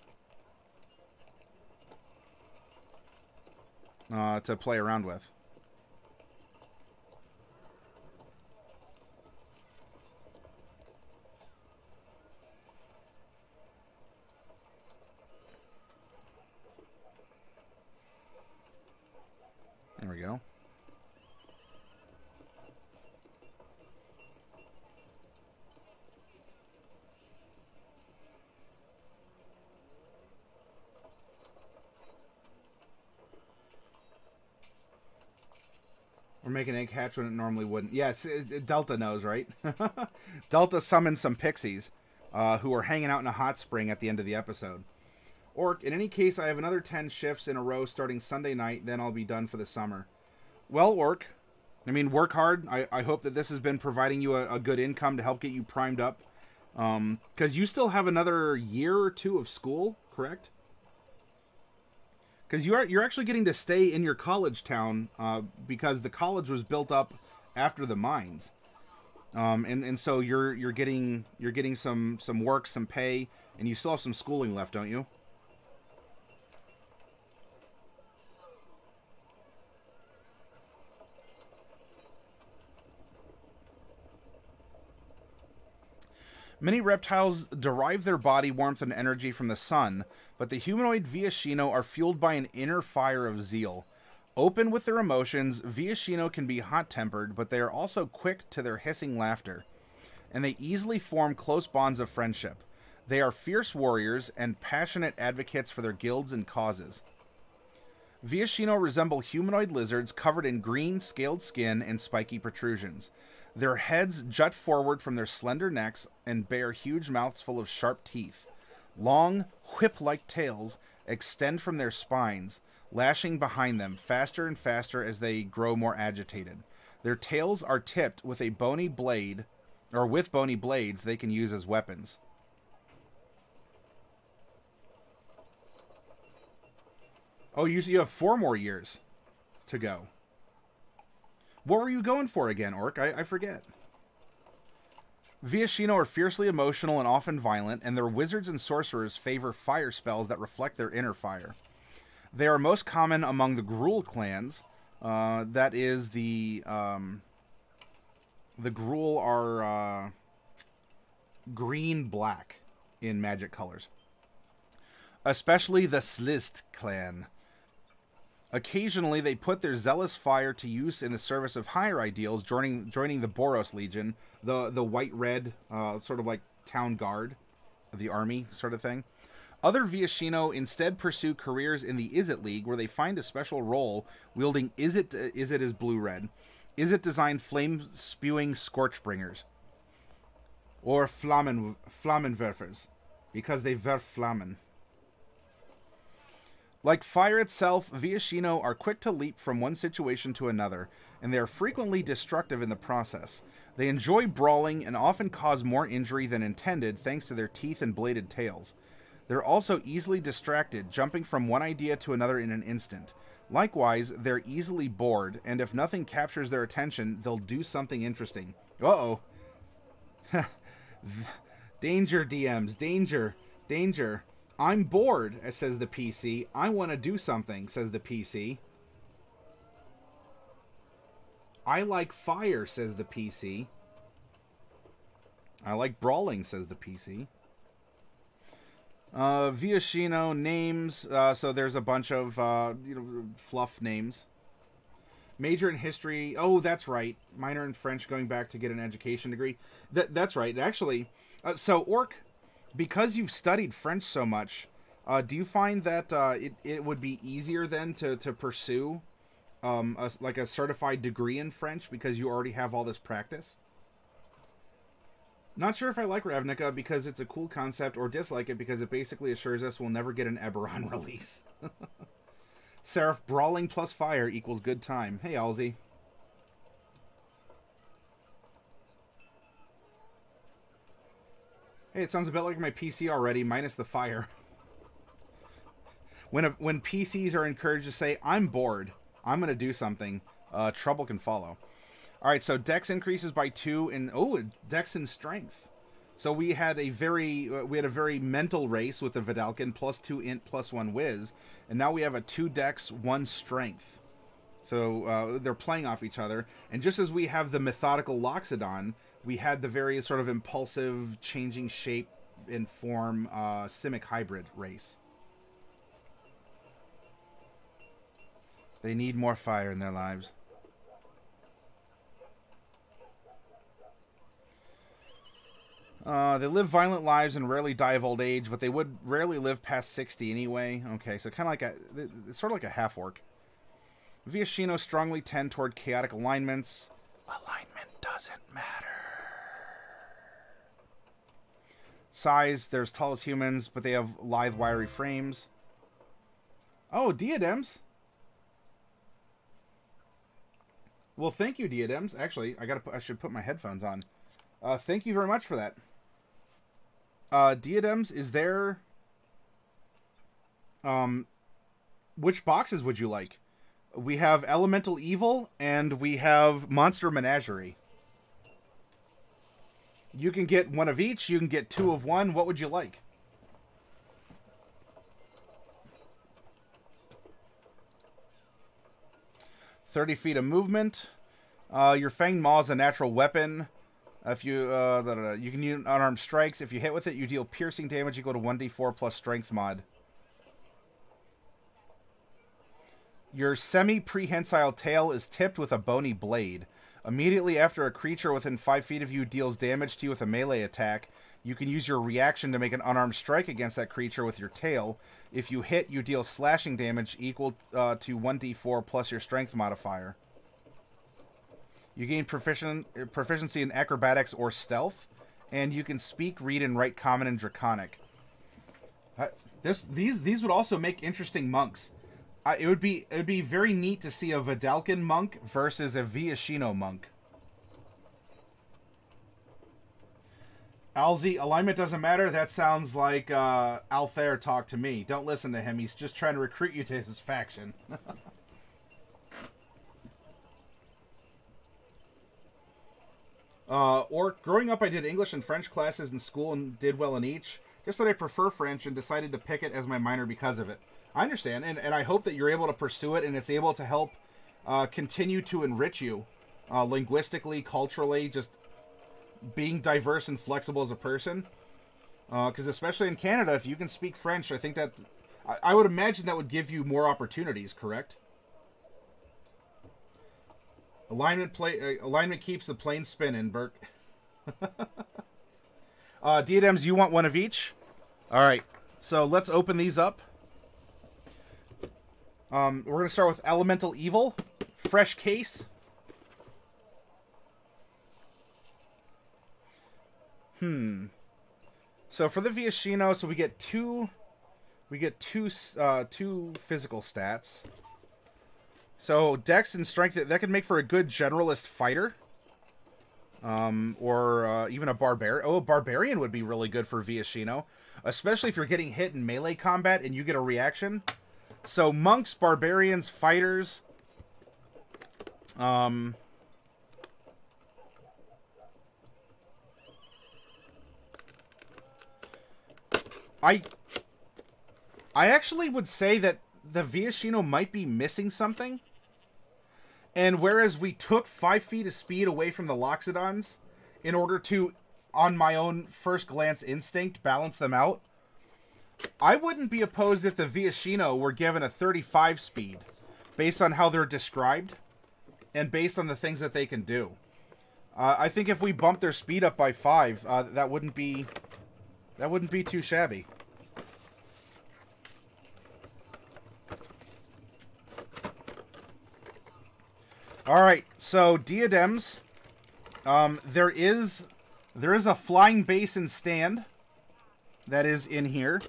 to play around with. There we go. Or make an egg hatch when it normally wouldn't. Yes, Delta knows, right? Delta summoned some pixies who are hanging out in a hot spring at the end of the episode. Orc, in any case, I have another 10 shifts in a row starting Sunday night, then I'll be done for the summer. Well, Orc, I mean, work hard. I hope that this has been providing you a good income to help get you primed up. Because you still have another year or two of school, correct? Because you're actually getting to stay in your college town because the college was built up after the mines. And so you're getting some work, some pay, and you still have some schooling left, don't you? Many reptiles derive their body warmth and energy from the sun, but the humanoid Viashino are fueled by an inner fire of zeal. Open with their emotions, Viashino can be hot-tempered, but they are also quick to their hissing laughter, and they easily form close bonds of friendship. They are fierce warriors and passionate advocates for their guilds and causes. Viashino resemble humanoid lizards covered in green, scaled skin and spiky protrusions. Their heads jut forward from their slender necks and bear huge mouths full of sharp teeth. Long, whip-like tails extend from their spines, lashing behind them faster and faster as they grow more agitated. Their tails are tipped with a bony blade, or with bony blades they can use as weapons. Oh, you have 4 more years to go. What were you going for again, Orc? I forget. Viashino are fiercely emotional and often violent, and their wizards and sorcerers favor fire spells that reflect their inner fire. They are most common among the Gruul clans. That is the Gruul are green-black in magic colors. Especially the Slist clan. Occasionally, they put their zealous fire to use in the service of higher ideals, joining the Boros Legion, the white-red, sort of like town guard of the army sort of thing. Other Viashino instead pursue careers in the Izzet League, where they find a special role wielding Izzet is blue-red. Izzet designed flame-spewing Scorchbringers. Or Flammenwerfers, because they werf Flammen. Like fire itself, Viashino are quick to leap from one situation to another, and they are frequently destructive in the process. They enjoy brawling and often cause more injury than intended thanks to their teeth and bladed tails. They're also easily distracted, jumping from one idea to another in an instant. Likewise, they're easily bored, and if nothing captures their attention, they'll do something interesting. Uh-oh. Danger, DMs. Danger. Danger. I'm bored, says the PC. I want to do something, says the PC. I like fire, says the PC. I like brawling, says the PC. Viashino names. So there's a bunch of fluff names. Major in history. Oh, that's right. Minor in French, going back to get an education degree. That's right. Actually, so Orc, because you've studied French so much, do you find that it would be easier then to pursue like a certified degree in French because you already have all this practice? Not sure if I like Ravnica because it's a cool concept, or dislike it because it basically assures us we'll never get an Eberron release. Seraph, brawling plus fire equals good time. Hey, Alzi. Hey, it sounds a bit like my PC already, minus the fire. When PCs are encouraged to say, I'm bored, I'm going to do something, trouble can follow. Alright, so Dex increases by 2, and Dex and Strength. So we had a very mental race with the Vidalkin, +2 int, +1 whiz, and now we have a 2 Dex, 1 Strength. So they're playing off each other, and just as we have the methodical Loxodon, we had the very sort of impulsive, changing shape and form Simek Hybrid race. They need more fire in their lives. They live violent lives and rarely die of old age, but they would rarely live past 60 anyway. Okay, so kind of like it's sort of like a half-orc. Viashino strongly tend toward chaotic alignments. Alignment doesn't matter. Size, there's tall as humans, but they have lithe, wiry frames. Oh, diadems. Well, thank you, diadems. Actually, I should put my headphones on. Thank you very much for that. Diadems, is there... which boxes would you like? We have Elemental Evil, and we have Monster Menagerie. You can get one of each. You can get 2 of one. What would you like? "30 feet of movement. Your Fanged Maw is a natural weapon. If you you can use unarmed strikes. If you hit with it, you deal piercing damage equal to 1d4 plus strength mod. Your semi-prehensile tail is tipped with a bony blade. Immediately after a creature within 5 feet of you deals damage to you with a melee attack, you can use your reaction to make an unarmed strike against that creature with your tail. If you hit, you deal slashing damage equal to 1d4 plus your strength modifier. You gain proficiency in acrobatics or stealth, and you can speak, read, and write Common and Draconic. These would also make interesting monks. It would be very neat to see a Vidalcan monk versus a Viashino monk. Alzi, alignment doesn't matter. That sounds like Altair talk to me. Don't listen to him. He's just trying to recruit you to his faction. Growing up, I did English and French classes in school and did well in each. Just that I prefer French and decided to pick it as my minor because of it. I understand, and I hope that you're able to pursue it and it's able to help continue to enrich you linguistically, culturally, just being diverse and flexible as a person. Because especially in Canada, if you can speak French, I think that... I would imagine that would give you more opportunities, correct? Alignment keeps the plane spinning, Burke. Diadems, you want one of each? Alright, so let's open these up. We're going to start with Elemental Evil. Fresh case. So for the Viashino, so we get two physical stats. So Dex and Strength, that could make for a good generalist fighter. Or even a Barbarian. Oh, a Barbarian would be really good for Viashino. Especially if you're getting hit in melee combat and you get a reaction. So monks, barbarians, fighters. I actually would say that the Viashino might be missing something. And whereas we took 5 feet of speed away from the Loxodons in order to, on my own first glance instinct, balance them out, I wouldn't be opposed if the Viashino were given a 35 speed based on how they're described and based on the things that they can do. I think if we bump their speed up by 5, that wouldn't be too shabby. Alright, so diadems. There is a flying base and stand that is in here.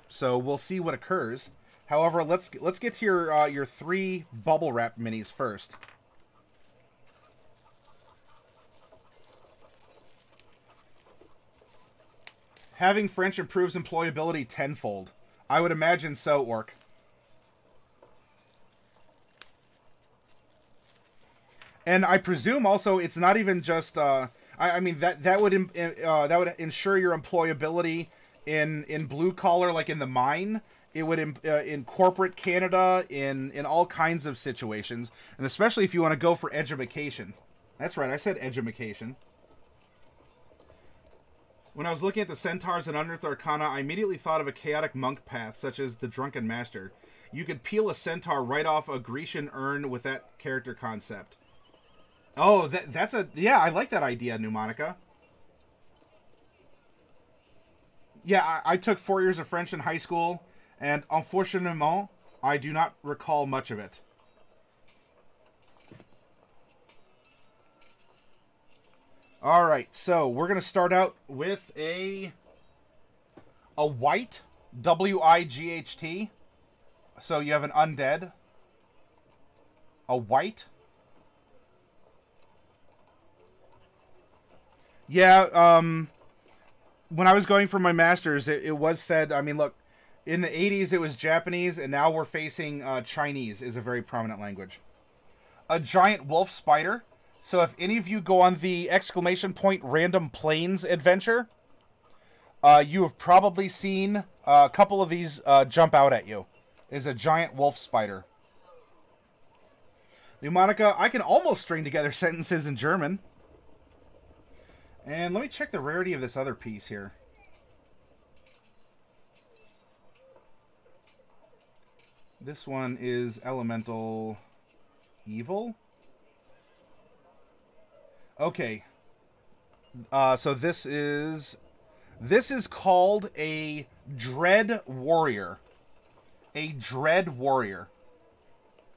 So we'll see what occurs. However, let's get to your 3 bubble wrap minis first. Having French improves employability tenfold. I would imagine so, Orc. And I presume also it's not even just. I mean that would ensure your employability in blue collar, like in the mine. It would in corporate Canada, in all kinds of situations, and especially if you want to go for edumacation. That's right, I said edumacation. When I was looking at the centaurs in Unearthed Arcana, I immediately thought of a chaotic monk path, such as the Drunken Master. You could peel a centaur right off a Grecian urn with that character concept. Oh, that's a... Yeah, I like that idea, Pneumonica. Yeah, I took 4 years of French in high school, and unfortunately, I do not recall much of it. All right, so we're gonna start out with a white WIGHT. So you have an undead, a white. Yeah, when I was going for my master's, it was said, I mean, look, in the 80s it was Japanese, and now we're facing Chinese is a very prominent language. A giant wolf spider. So if any of you go on the ! Random Planes adventure, you have probably seen a couple of these jump out at you. Is a giant wolf spider. Monica, I can almost string together sentences in German. And let me check the rarity of this other piece here. This one is Elemental Evil. Okay. So this is called a Dread Warrior. A Dread Warrior.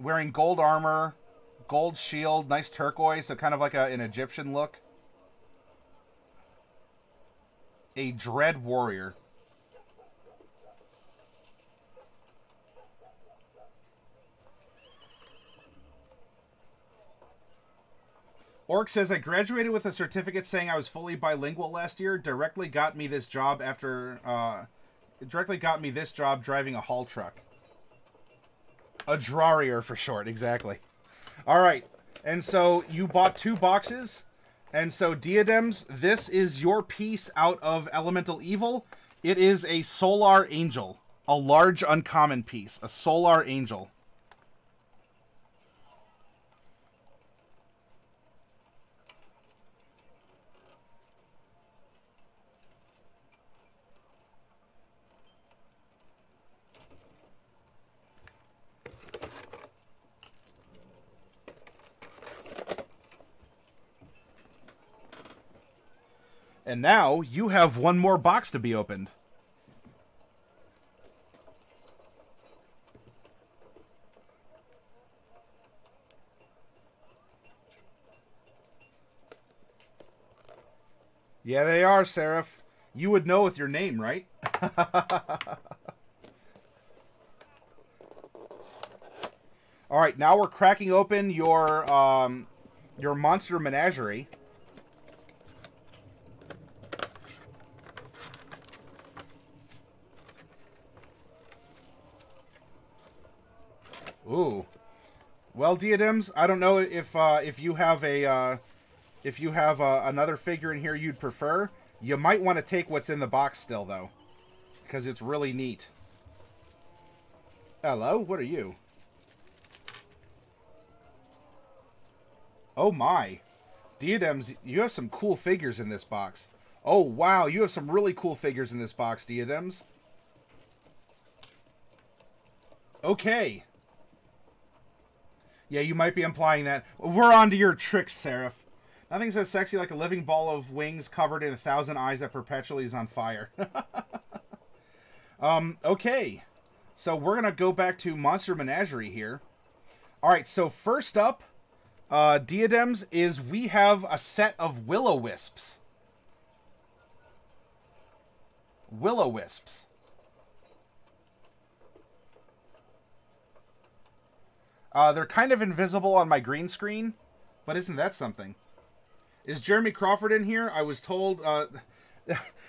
Wearing gold armor, gold shield, nice turquoise, so kind of like an Egyptian look. A Dread Warrior. Orc says, I graduated with a certificate saying I was fully bilingual last year. Directly got me this job driving a haul truck. A Drarier for short, exactly. All right, and so you bought 2 boxes. And so, Diadems, this is your piece out of Elemental Evil. It is a Solar Angel. A large uncommon piece. A Solar Angel. And now, you have one more box to be opened. Yeah, they are, Seraph. You would know with your name, right? All right, now we're cracking open your monster menagerie. Ooh, well, Diadems, I don't know if you have another figure in here you'd prefer. You might want to take what's in the box still, though, because it's really neat. Hello, what are you? Oh my, Diadems, you have some cool figures in this box. Oh wow, you have some really cool figures in this box, Diadems. Okay. Yeah, you might be implying that. We're on to your tricks, Seraph. Nothing so sexy like a living ball of wings covered in 1,000 eyes that perpetually is on fire. Okay. So we're going to go back to Monster Menagerie here. Alright, so first up, Diadems, is we have a set of Will-O-Wisps. Will-O-Wisps. They're kind of invisible on my green screen, but isn't that something? Is Jeremy Crawford in here? I was told...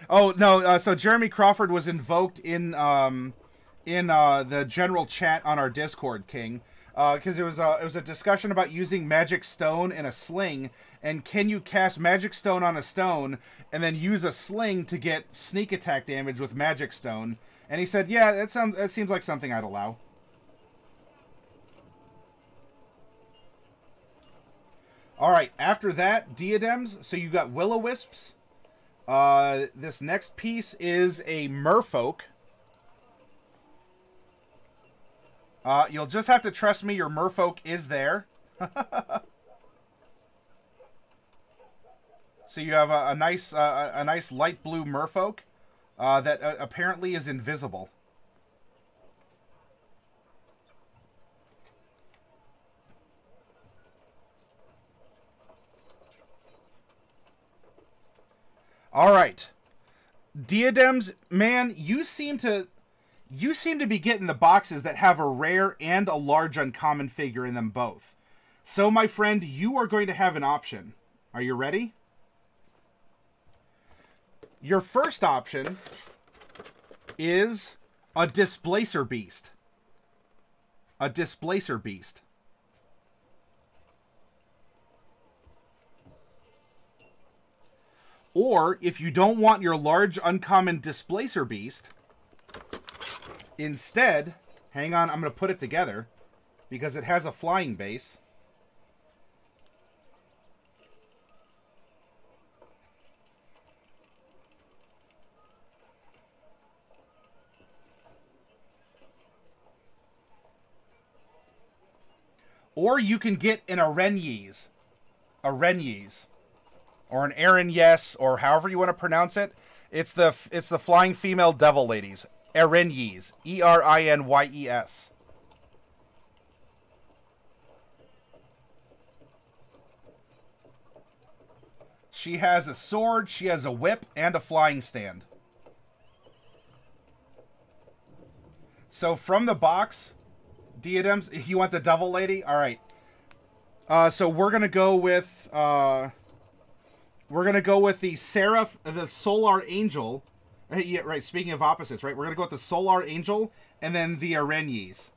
oh, no, so Jeremy Crawford was invoked in the general chat on our Discord, King, because it was a discussion about using Magic Stone in a sling, and can you cast Magic Stone on a stone, and then use a sling to get sneak attack damage with Magic Stone? And he said, yeah, that seems like something I'd allow. Alright, after that, Diadems, so you got Will-O-Wisps. This next piece is a Merfolk. You'll just have to trust me, your Merfolk is there. So you have a nice light blue Merfolk that apparently is invisible. All right. Diadems, man, you seem to be getting the boxes that have a rare and a large uncommon figure in them both. So, my friend, you are going to have an option. Are you ready? Your first option is a Displacer Beast. A Displacer Beast. Or, if you don't want your large uncommon Displacer Beast, instead, hang on, I'm going to put it together because it has a flying base. Or you can get an Arenyes. Arenyes. Or an Arenyes, or however you want to pronounce it. It's the flying female devil ladies. Arenyes. E-R-I-N-Y-E-S. She has a sword, she has a whip, and a flying stand. So from the box... Diadems, if you want the devil lady, all right. So we're gonna go with the Seraph, the Solar Angel. Yeah, right. Speaking of opposites, right? We're gonna go with the Solar Angel and then the Arenyes.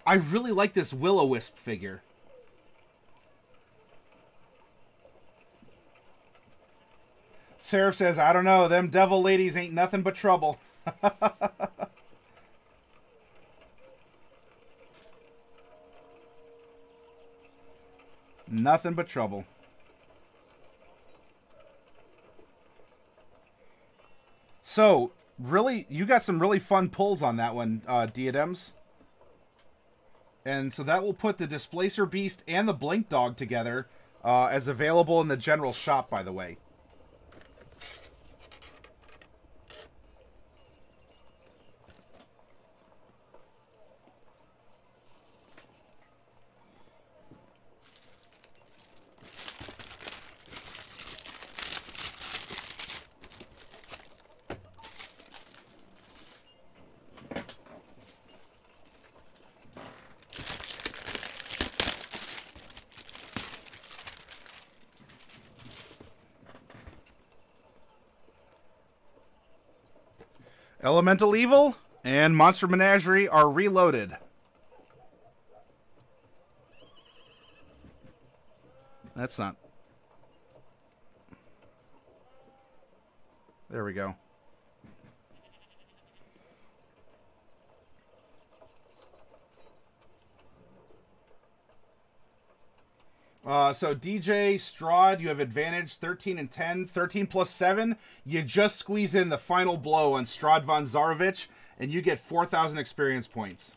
I really like this Will-O-Wisp figure. Seraph says, I don't know, them devil ladies ain't nothing but trouble. Nothing but trouble. So, really, you got some really fun pulls on that one, Diadems. And so that will put the Displacer Beast and the Blink Dog together as available in the general shop, by the way. Elemental Evil and Monster Menagerie are reloaded. That's not... There we go. So DJ, Strahd, you have advantage 13 and 10. 13 plus 7. You just squeeze in the final blow on Strahd von Zarovich, and you get 4,000 experience points.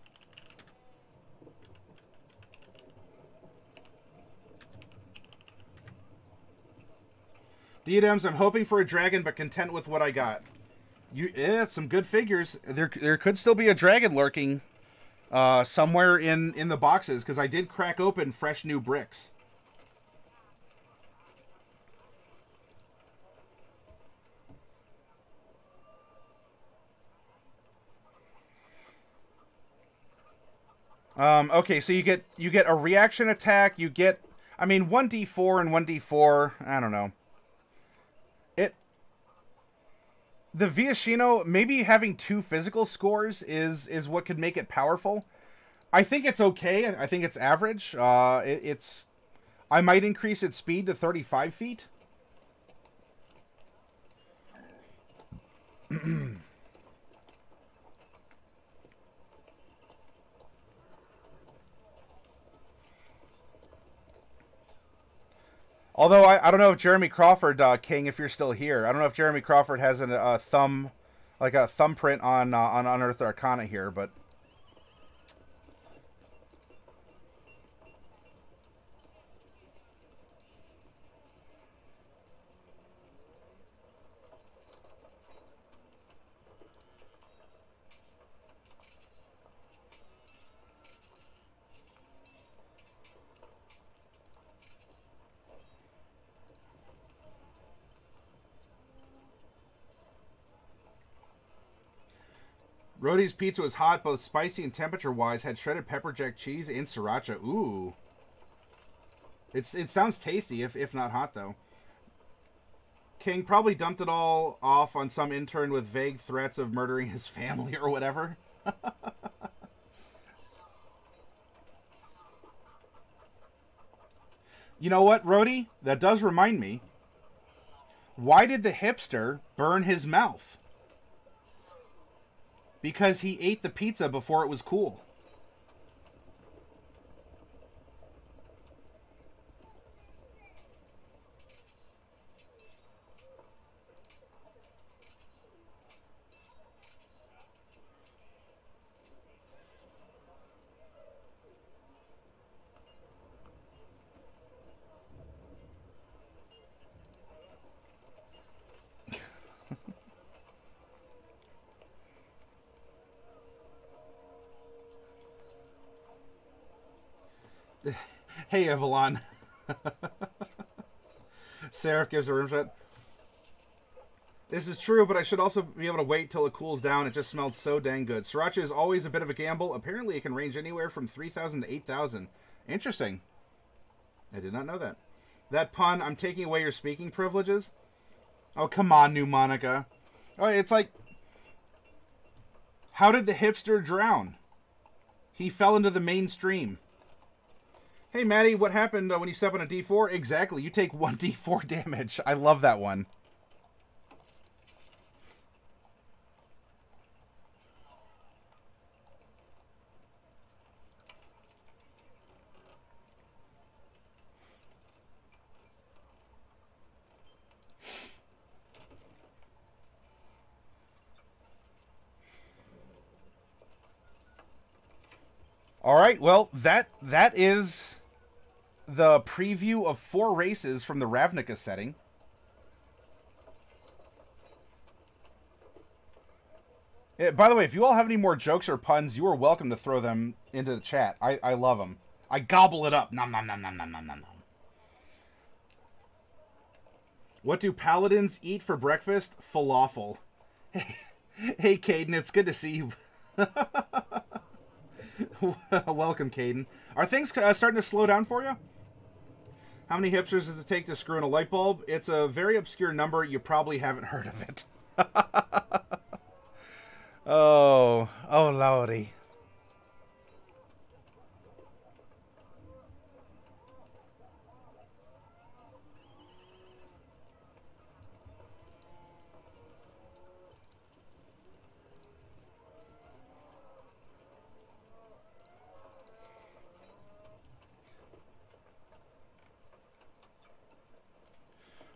Diadems, I'm hoping for a dragon, but content with what I got. Some good figures. There could still be a dragon lurking somewhere in the boxes, because I did crack open fresh new bricks. Okay, so you get a reaction attack. You get, I mean, 1d4 and 1d4. I don't know. The Viashino, maybe having 2 physical scores is what could make it powerful. I think it's okay. I think it's average. I might increase its speed to 35 feet. Although I don't know if Jeremy Crawford, King, if you're still here, I don't know if Jeremy Crawford has a thumb, like a thumbprint on Unearthed Arcana here, but Rhodey's pizza was hot, both spicy and temperature-wise. Had shredded pepper jack cheese and sriracha. Ooh. It sounds tasty, if not hot, though. King probably dumped it all off on some intern with vague threats of murdering his family or whatever. You know what, Rhodey? That does remind me. Why did the hipster burn his mouth? Because he ate the pizza before it was cool. Hey, Evelyn. Seraph gives a room shot. This is true, but I should also be able to wait till it cools down. It just smelled so dang good. Sriracha is always a bit of a gamble. Apparently, it can range anywhere from 3,000 to 8,000. Interesting. I did not know that. That pun, I'm taking away your speaking privileges. Oh, come on, New Monica. Oh, it's like... How did the hipster drown? He fell into the mainstream. Hey, Maddie, what happened when you step on a D4? Exactly, you take 1 D4 damage. I love that one. All right, well, that is the preview of 4 races from the Ravnica setting. By the way, if you all have any more jokes or puns, you are welcome to throw them into the chat. I love them. I gobble it up. Nom, nom, nom, nom, nom, nom, nom. What do paladins eat for breakfast? Falafel. Hey, Caden, it's good to see you. Welcome, Caden. Are things starting to slow down for you? How many hipsters does it take to screw in a light bulb? It's a very obscure number. You probably haven't heard of it. Oh, lordy.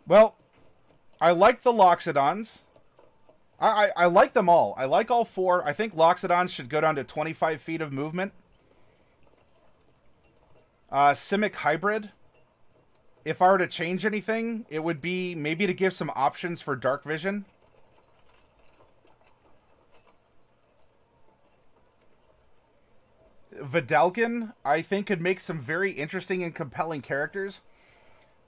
Well, I like the Loxodons. I like them all. I like all 4. I think Loxodons should go down to 25 feet of movement. Simek Hybrid. If I were to change anything, it would be maybe to give some options for dark vision. Vidalkin, I think, could make some very interesting and compelling characters.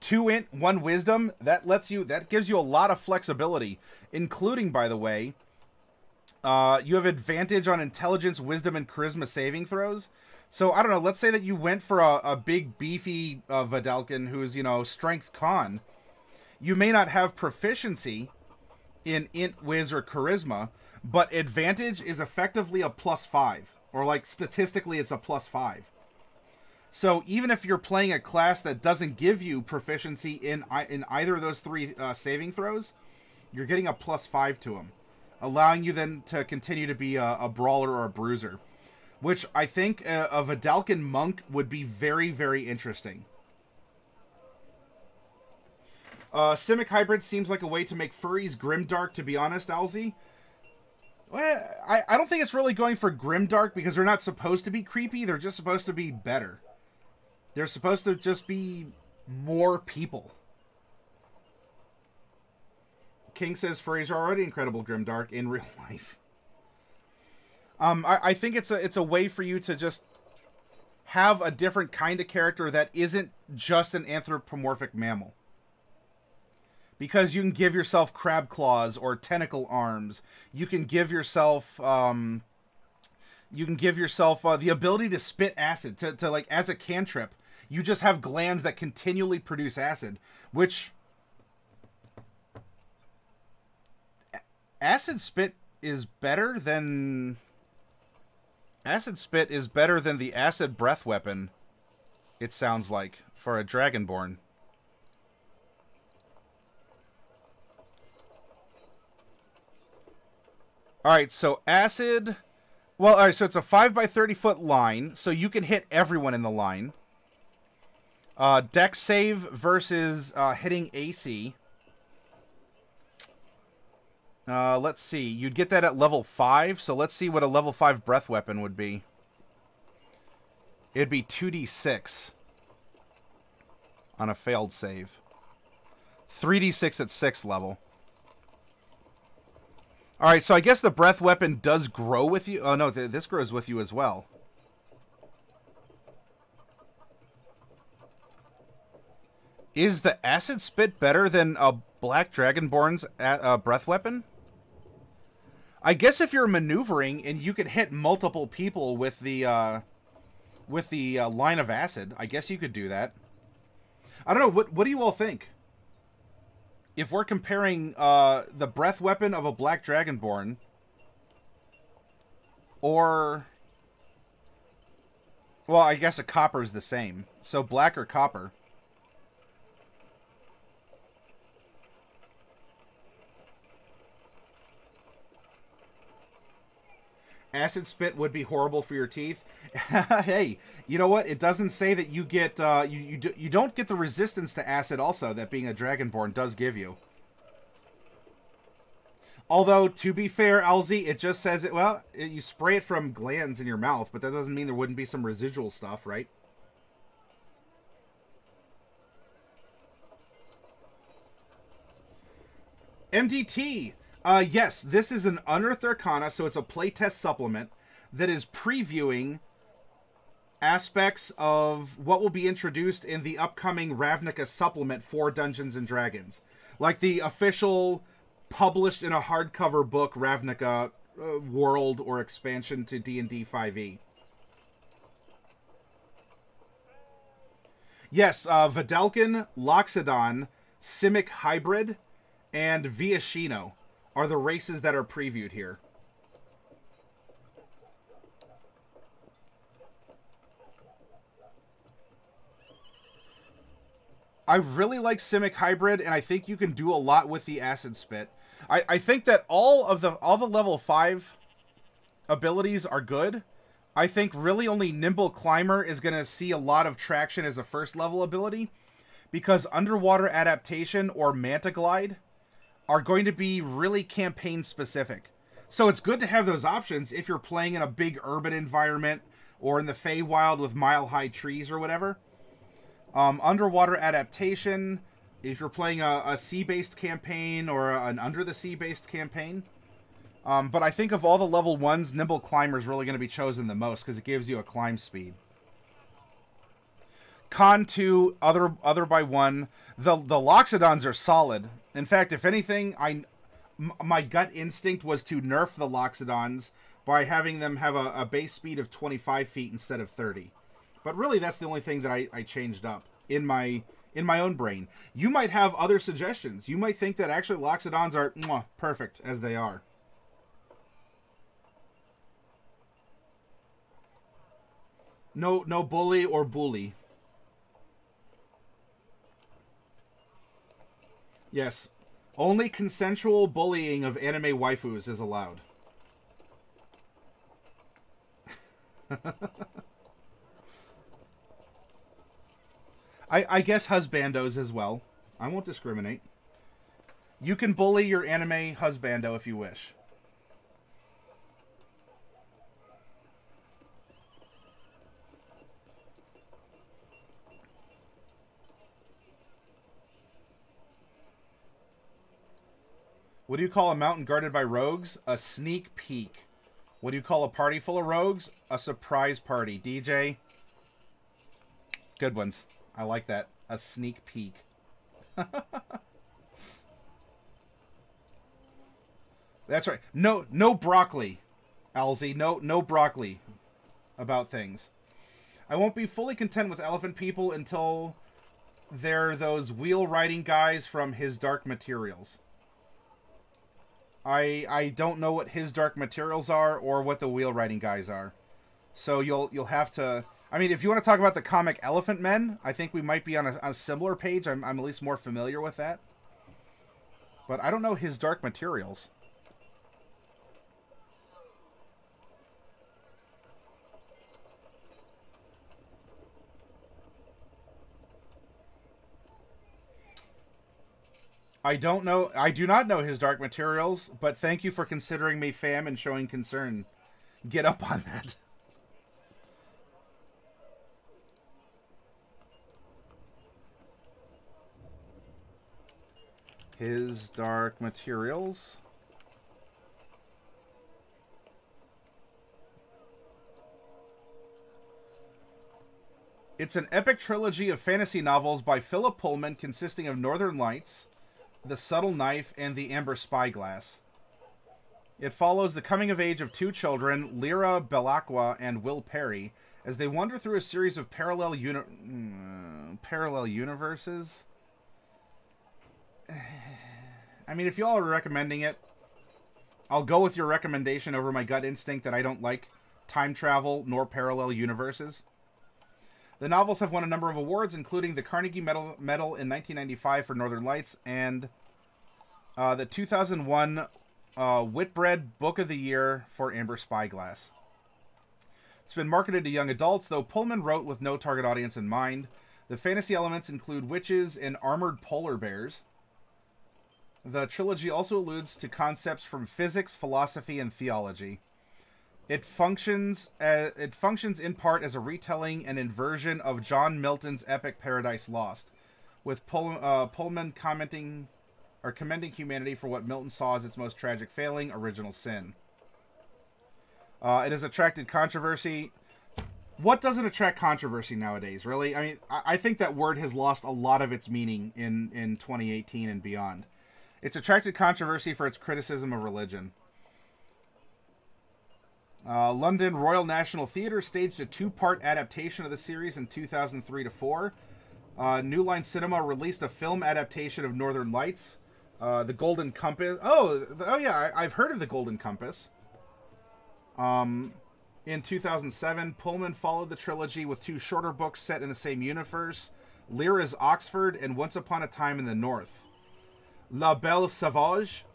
2 int, 1 wisdom, that gives you a lot of flexibility, including, by the way, you have advantage on intelligence, wisdom, and charisma saving throws. So, I don't know, let's say that you went for a big, beefy Vidalkin who's, you know, strength con. You may not have proficiency in int, wiz, or charisma, but advantage is effectively a +5. Or, like, statistically, it's a +5. So even if you're playing a class that doesn't give you proficiency in either of those 3 saving throws, you're getting a +5 to them, allowing you then to continue to be a brawler or a bruiser, which I think a Vidalkin monk would be very, very interesting. Simek Hybrid seems like a way to make furries grimdark, to be honest, Alzy. Well, I don't think it's really going for grimdark because they're not supposed to be creepy. They're just supposed to be better. They're supposed to just be more people. King says furries are already incredible grimdark in real life. I think it's a way for you to just have a different kind of character that isn't just an anthropomorphic mammal. because you can give yourself crab claws or tentacle arms. You can give yourself the ability to spit acid to like as a cantrip. You just have glands that continually produce acid, which acid spit is better than the acid breath weapon. It sounds like for a Dragonborn. All right, so acid. Well, all right, so it's a 5 by 30-foot line, so you can hit everyone in the line. Dex save versus hitting AC. Let's see. You'd get that at level 5, so let's see what a level 5 breath weapon would be. It'd be 2d6 on a failed save. 3d6 at 6th level. Alright, so I guess the breath weapon does grow with you. Oh, no, this grows with you as well. Is the acid spit better than a Black Dragonborn's breath weapon? I guess if you're maneuvering and you can hit multiple people with the line of acid, I guess you could do that. I don't know. What do you all think? If we're comparing the breath weapon of a Black Dragonborn or... Well, I guess a copper is the same. So black or copper? Acid spit would be horrible for your teeth. Hey, you know what? It doesn't say that you get you don't get the resistance to acid also that being a Dragonborn does give you. Although, to be fair, Alzi, it just says you spray it from glands in your mouth, but that doesn't mean there wouldn't be some residual stuff, right? MDT! Yes, this is an Unearthed Arcana, so it's a playtest supplement that is previewing aspects of what will be introduced in the upcoming Ravnica supplement for Dungeons & Dragons. Like the official, published in a hardcover book, Ravnica world or expansion to D&D 5e. Yes, Vidalcan, Loxodon, Simek Hybrid, and Viashino are the races that are previewed here. I really like Simek Hybrid, and I think you can do a lot with the Acid Spit. I think that all the level 5 abilities are good. I think really only Nimble Climber is going to see a lot of traction as a first level ability, because Underwater Adaptation or Manta Glide are going to be really campaign specific. So it's good to have those options if you're playing in a big urban environment or in the Feywild with mile-high trees or whatever. Underwater Adaptation, if you're playing a sea-based campaign or an under-the-sea-based campaign. But I think of all the level 1s, Nimble Climber is really going to be chosen the most because it gives you a climb speed. Con 2, other by 1. The Loxodons are solid. In fact, if anything, my gut instinct was to nerf the Loxodons by having them have a base speed of 25 feet instead of 30. But really, that's the only thing that I changed up in my own brain. You might have other suggestions. You might think that actually Loxodons are perfect as they are. No bully or bully. Yes, only consensual bullying of anime waifus is allowed. I guess husbandos as well. I won't discriminate. You can bully your anime husbando if you wish. What do you call a mountain guarded by rogues? A sneak peek. What do you call a party full of rogues? A surprise party. DJ? Good ones. I like that. A sneak peek. That's right. No broccoli, Alzy. No broccoli about things. I won't be fully content with elephant people until they're those wheel riding guys from His Dark Materials. I don't know what His Dark Materials are or what the wheel riding guys are. So you'll have to... I mean, if you want to talk about the comic Elephant Men, I think we might be on a similar page. I'm at least more familiar with that. But I don't know His Dark Materials. I don't know. I do not know His Dark Materials, but thank you for considering me fam and showing concern. Get up on that. His Dark Materials. It's an epic trilogy of fantasy novels by Philip Pullman consisting of Northern Lights, The Subtle Knife, and The Amber Spyglass. It follows the coming of age of two children, Lyra Belacqua and Will Perry, as they wander through a series of parallel universes. I mean, if y'all are recommending it, I'll go with your recommendation over my gut instinct that I don't like time travel nor parallel universes. The novels have won a number of awards, including the Carnegie Medal in 1995 for Northern Lights and the 2001 Whitbread Book of the Year for Amber Spyglass. It's been marketed to young adults, though Pullman wrote with no target audience in mind. The fantasy elements include witches and armored polar bears. The trilogy also alludes to concepts from physics, philosophy, and theology. It functions in part as a retelling and inversion of John Milton's epic Paradise Lost, with Pullman commending humanity for what Milton saw as its most tragic failing, original sin. It has attracted controversy. What doesn't attract controversy nowadays, really? I mean, I think that word has lost a lot of its meaning in 2018 and beyond. It's attracted controversy for its criticism of religion. London Royal National Theatre staged a two-part adaptation of the series in 2003-4. New Line Cinema released a film adaptation of Northern Lights. The Golden Compass. Oh yeah, I've heard of the Golden Compass. In 2007, Pullman followed the trilogy with two shorter books set in the same universe, Lyra's Oxford and Once Upon a Time in the North. La Belle Sauvage,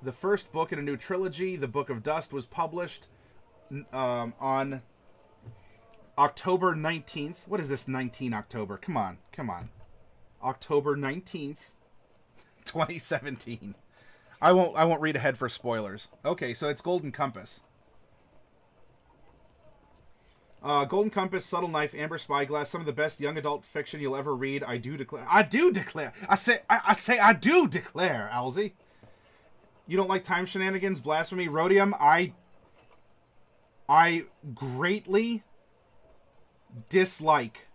the first book in a new trilogy, The Book of Dust, was published on October 19th. What is this, 19 October? Come on. October 19th, 2017. I won't read ahead for spoilers. Okay, so it's Golden Compass. Golden Compass, Subtle Knife, Amber Spyglass, some of the best young adult fiction you'll ever read. I do declare. I do declare, Alzy. You don't like time shenanigans, blasphemy, rhodium? I greatly dislike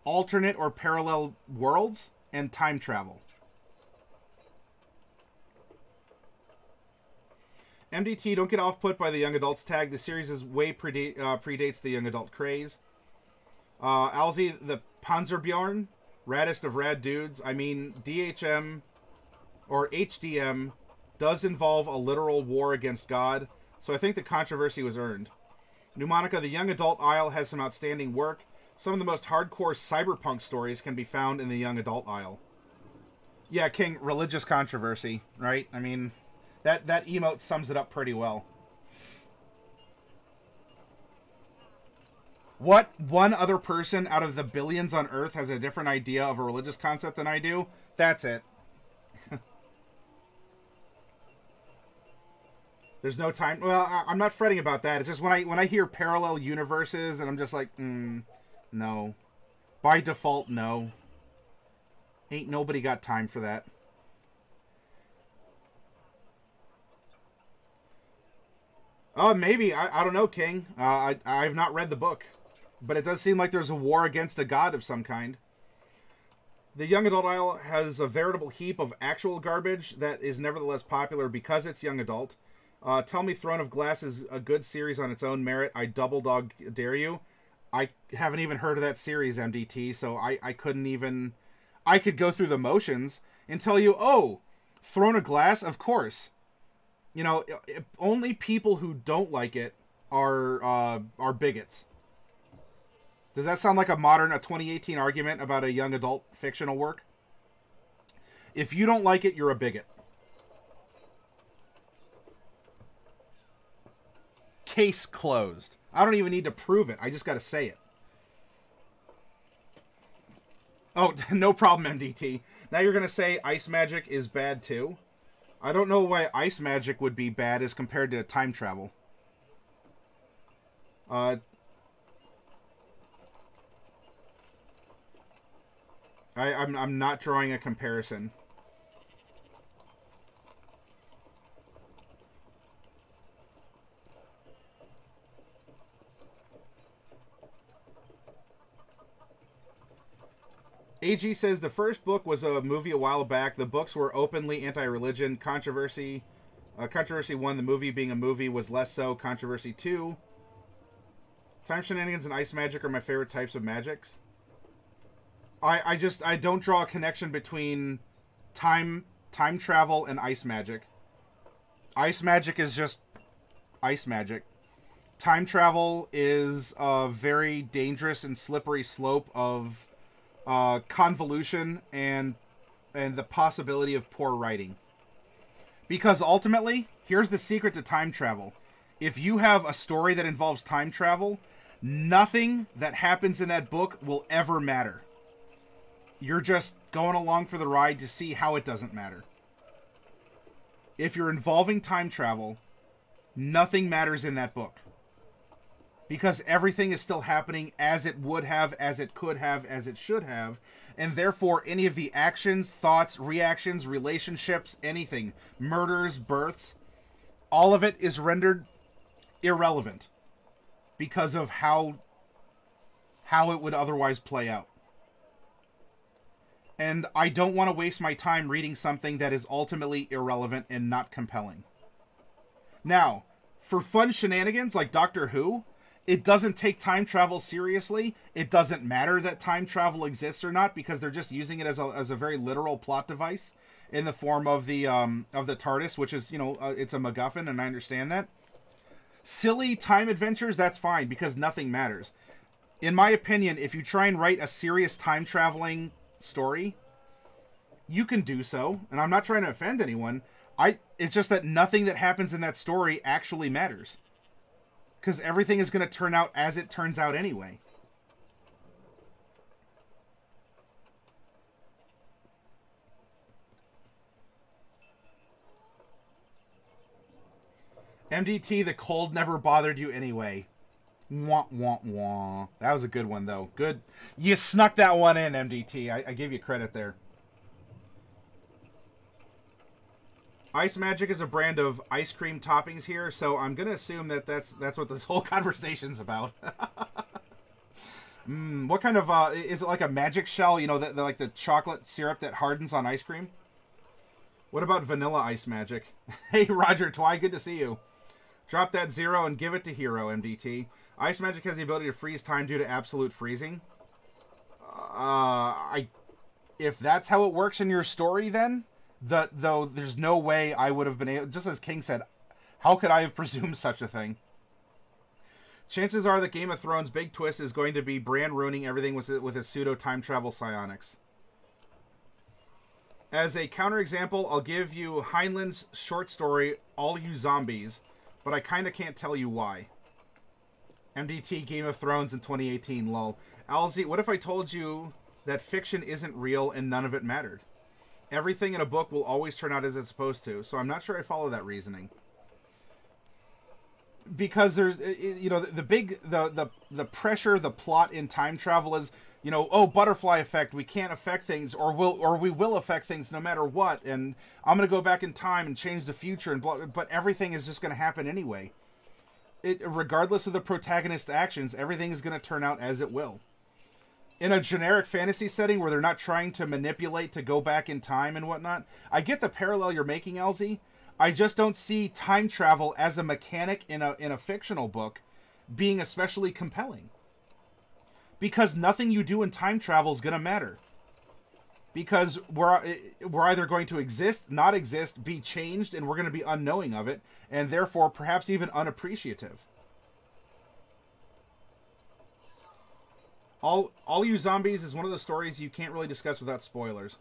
alternate or parallel worlds and time travel. MDT, don't get off-put by the young adults tag. The series is way predates the young adult craze. Alzy, the Panzerbjorn, raddest of rad dudes. I mean, DHM or HDM does involve a literal war against God, so I think the controversy was earned. Pneumonica, the young adult aisle has some outstanding work. Some of the most hardcore cyberpunk stories can be found in the young adult aisle. Yeah, King, religious controversy, right? I mean, that emote sums it up pretty well. What one other person out of the billions on Earth has a different idea of a religious concept than I do? That's it. There's no time. Well, I'm not fretting about that. It's just when I hear parallel universes, and I'm just like, no. By default, no. Ain't nobody got time for that. Maybe. I don't know, King. I've not read the book. But it does seem like there's a war against a god of some kind. The young adult aisle has a veritable heap of actual garbage that is nevertheless popular because it's young adult. Tell me Throne of Glass is a good series on its own merit. I double dog dare you. I haven't even heard of that series, MDT, so I couldn't even... I could go through the motions and tell you, oh, Throne of Glass, of course. You know, only people who don't like it are bigots. Does that sound like a 2018 argument about a young adult fictional work? If you don't like it, you're a bigot. Case closed. I don't even need to prove it. I just got to say it. Oh, no problem, MDT. Now you're going to say ice magic is bad too? I don't know why ice magic would be bad as compared to time travel. I'm not drawing a comparison. AG says the first book was a movie a while back. The books were openly anti-religion. Controversy 1, the movie being a movie, was less so. Controversy 2. Time shenanigans and ice magic are my favorite types of magics. I don't draw a connection between time travel and ice magic. Ice magic is just ice magic. Time travel is a very dangerous and slippery slope of convolution and the possibility of poor writing. Because ultimately, here's the secret to time travel. If you have a story that involves time travel, nothing that happens in that book will ever matter. You're just going along for the ride to see how it doesn't matter. If you're involving time travel, nothing matters in that book. Because everything is still happening as it would have, as it could have, as it should have. And therefore, any of the actions, thoughts, reactions, relationships, anything, murders, births, all of it is rendered irrelevant. Because of how it would otherwise play out. And I don't want to waste my time reading something that is ultimately irrelevant and not compelling. Now, for fun shenanigans like Doctor Who, it doesn't take time travel seriously. It doesn't matter that time travel exists or not because they're just using it as a very literal plot device in the form of the TARDIS, which is, you know, it's a MacGuffin, and I understand that. Silly time adventures, that's fine because nothing matters. In my opinion, if you try and write a serious time traveling story, you can do so, and I'm not trying to offend anyone. It's just that nothing that happens in that story actually matters. Because everything is going to turn out as it turns out anyway. MDT, the cold never bothered you anyway. Wah, wah, wah. That was a good one, though. Good. You snuck that one in, MDT. I give you credit there. Ice Magic is a brand of ice cream toppings here, so I'm going to assume that that's what this whole conversation's about. What kind of, is it like a magic shell? You know, like the chocolate syrup that hardens on ice cream? What about vanilla ice magic? Hey, Roger Twy, good to see you. Drop that 0 and give it to Hero, MDT. Ice magic has the ability to freeze time due to absolute freezing. If that's how it works in your story, then... Though there's no way I would have been able... Just as King said, how could I have presumed such a thing? Chances are that Game of Thrones' big twist is going to be Bran ruining everything with his pseudo-time travel psionics. As a counterexample, I'll give you Heinlein's short story, All You Zombies, but I kind of can't tell you why. MDT Game of Thrones in 2018, lol. Alzy, what if I told you that fiction isn't real and none of it mattered? Everything in a book will always turn out as it's supposed to, so I'm not sure I follow that reasoning. Because there's, you know, the pressure, the plot in time travel is, you know, oh, butterfly effect, we can't affect things, or we will affect things no matter what, and I'm going to go back in time and change the future, and blah, but everything is just going to happen anyway. Regardless of the protagonist's actions, everything is going to turn out as it will. in a generic fantasy setting where they're not trying to manipulate to go back in time and whatnot. I get the parallel you're making, LZ. I just don't see time travel as a mechanic in a fictional book being especially compelling. Because nothing you do in time travel is going to matter. Because we're either going to exist, not exist, be changed, and we're going to be unknowing of it, and therefore perhaps even unappreciative. All You Zombies is one of the stories you can't really discuss without spoilers.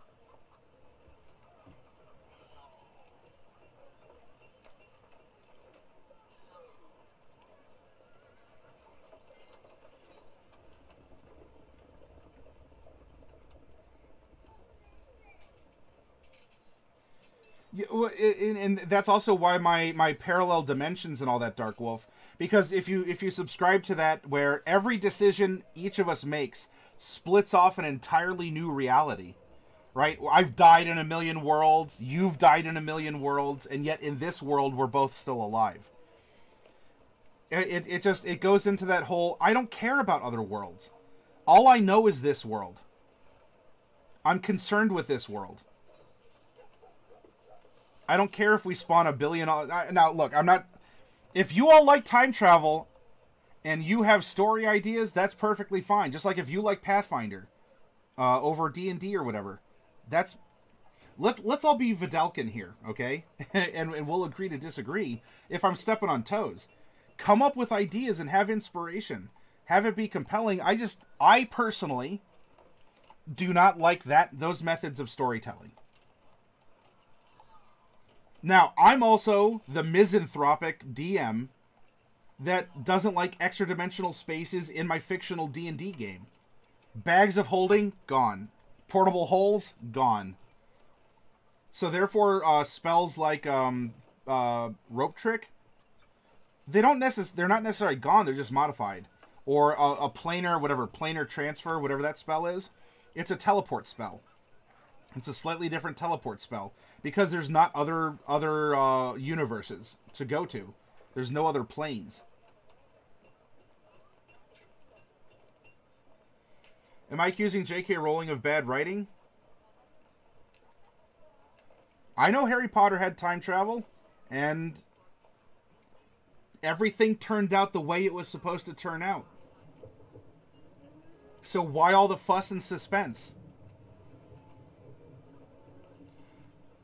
Yeah, well, and that's also why my parallel dimensions and all that, Dark Wolf. Because if you subscribe to that, where every decision each of us makes splits off an entirely new reality, right? I've died in a million worlds, you've died in a million worlds, and yet in this world we're both still alive. It goes into that whole, I don't care about other worlds. All I know is this world. I'm concerned with this world. I don't care if we spawn a billion... Now, look, I'm not... If you all like time travel and you have story ideas, that's perfectly fine. Just like if you like Pathfinder over D&D or whatever. That's... Let's all be Vidalkin here, okay? and we'll agree to disagree if I'm stepping on toes. Come up with ideas and have inspiration. Have it be compelling. I personally do not like those methods of storytelling. Now, I'm also the misanthropic DM that doesn't like extra-dimensional spaces in my fictional D&D game. Bags of holding, gone. Portable holes, gone. So therefore, spells like Rope Trick, they're not necessarily gone, they're just modified. Or a planar, planar transfer, whatever that spell is. It's a teleport spell. It's a slightly different teleport spell. Because there's not other universes to go to. There's no other planes. Am I accusing J.K. Rowling of bad writing? I know Harry Potter had time travel, and everything turned out the way it was supposed to turn out. So why all the fuss and suspense?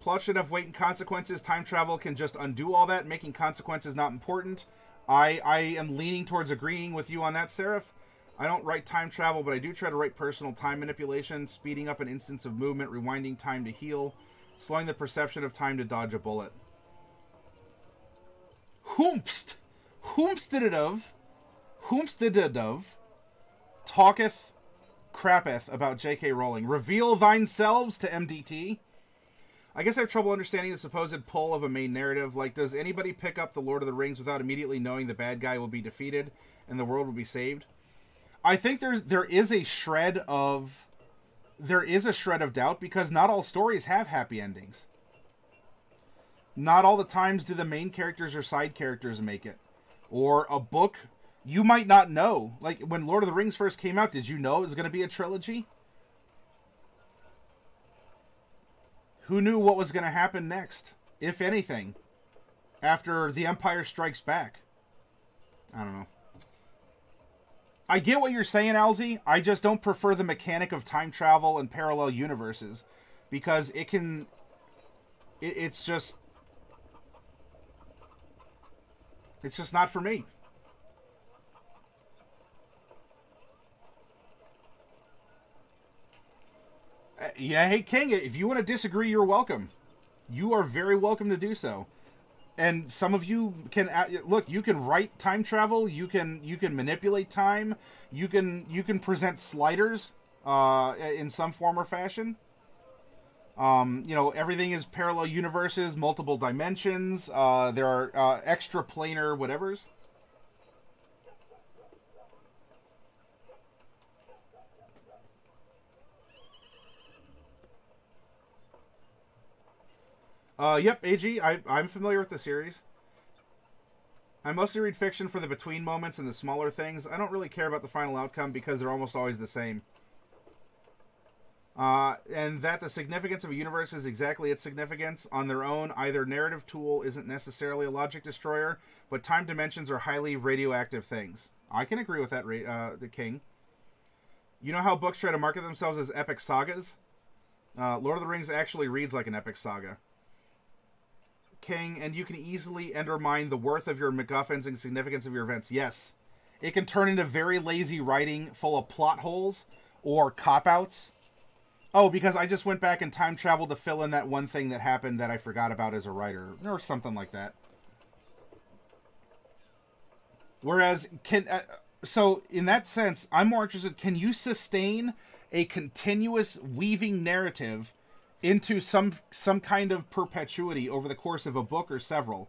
Plot should have weight and consequences. Time travel can just undo all that, making consequences not important. I am leaning towards agreeing with you on that, Seraph. I don't write time travel, but I do try to write personal time manipulation, speeding up an instance of movement, rewinding time to heal, slowing the perception of time to dodge a bullet. Whomst talketh crappeth about J.K. Rowling. Reveal thine selves to MDT. I guess I have trouble understanding the supposed pull of a main narrative. Like, does anybody pick up The Lord of the Rings without immediately knowing the bad guy will be defeated and the world will be saved? I think there is a shred of doubt, because not all stories have happy endings. Not all the times do the main characters or side characters make it. Or a book, you might not know. Like, when Lord of the Rings first came out, did you know it was going to be a trilogy? Who knew what was going to happen next, if anything, after The Empire Strikes Back? I don't know. I get what you're saying, Alzy. I just don't prefer the mechanic of time travel and parallel universes, because it's just not for me. Yeah, hey, King, if you want to disagree, you're welcome. You are very welcome to do so. And some of you can look. You can write time travel. You can manipulate time. You can present sliders in some form or fashion. You know, everything is parallel universes, multiple dimensions. There are extra planar whatevers. Yep, AG, I'm familiar with the series. I mostly read fiction for the between moments and the smaller things. I don't really care about the final outcome because they're almost always the same. And that the significance of a universe is exactly its significance. On their own, either narrative tool isn't necessarily a logic destroyer, but time dimensions are highly radioactive things. I can agree with that, the King. You know how books try to market themselves as epic sagas? Lord of the Rings actually reads like an epic saga. King, and you can easily undermine the worth of your MacGuffins and significance of your events. Yes. It can turn into very lazy writing full of plot holes or cop-outs. Oh, because I just went back and time traveled to fill in that one thing that happened that I forgot about as a writer, or something like that. Whereas, so in that sense, I'm more interested, can you sustain a continuous weaving narrative into some kind of perpetuity over the course of a book or several,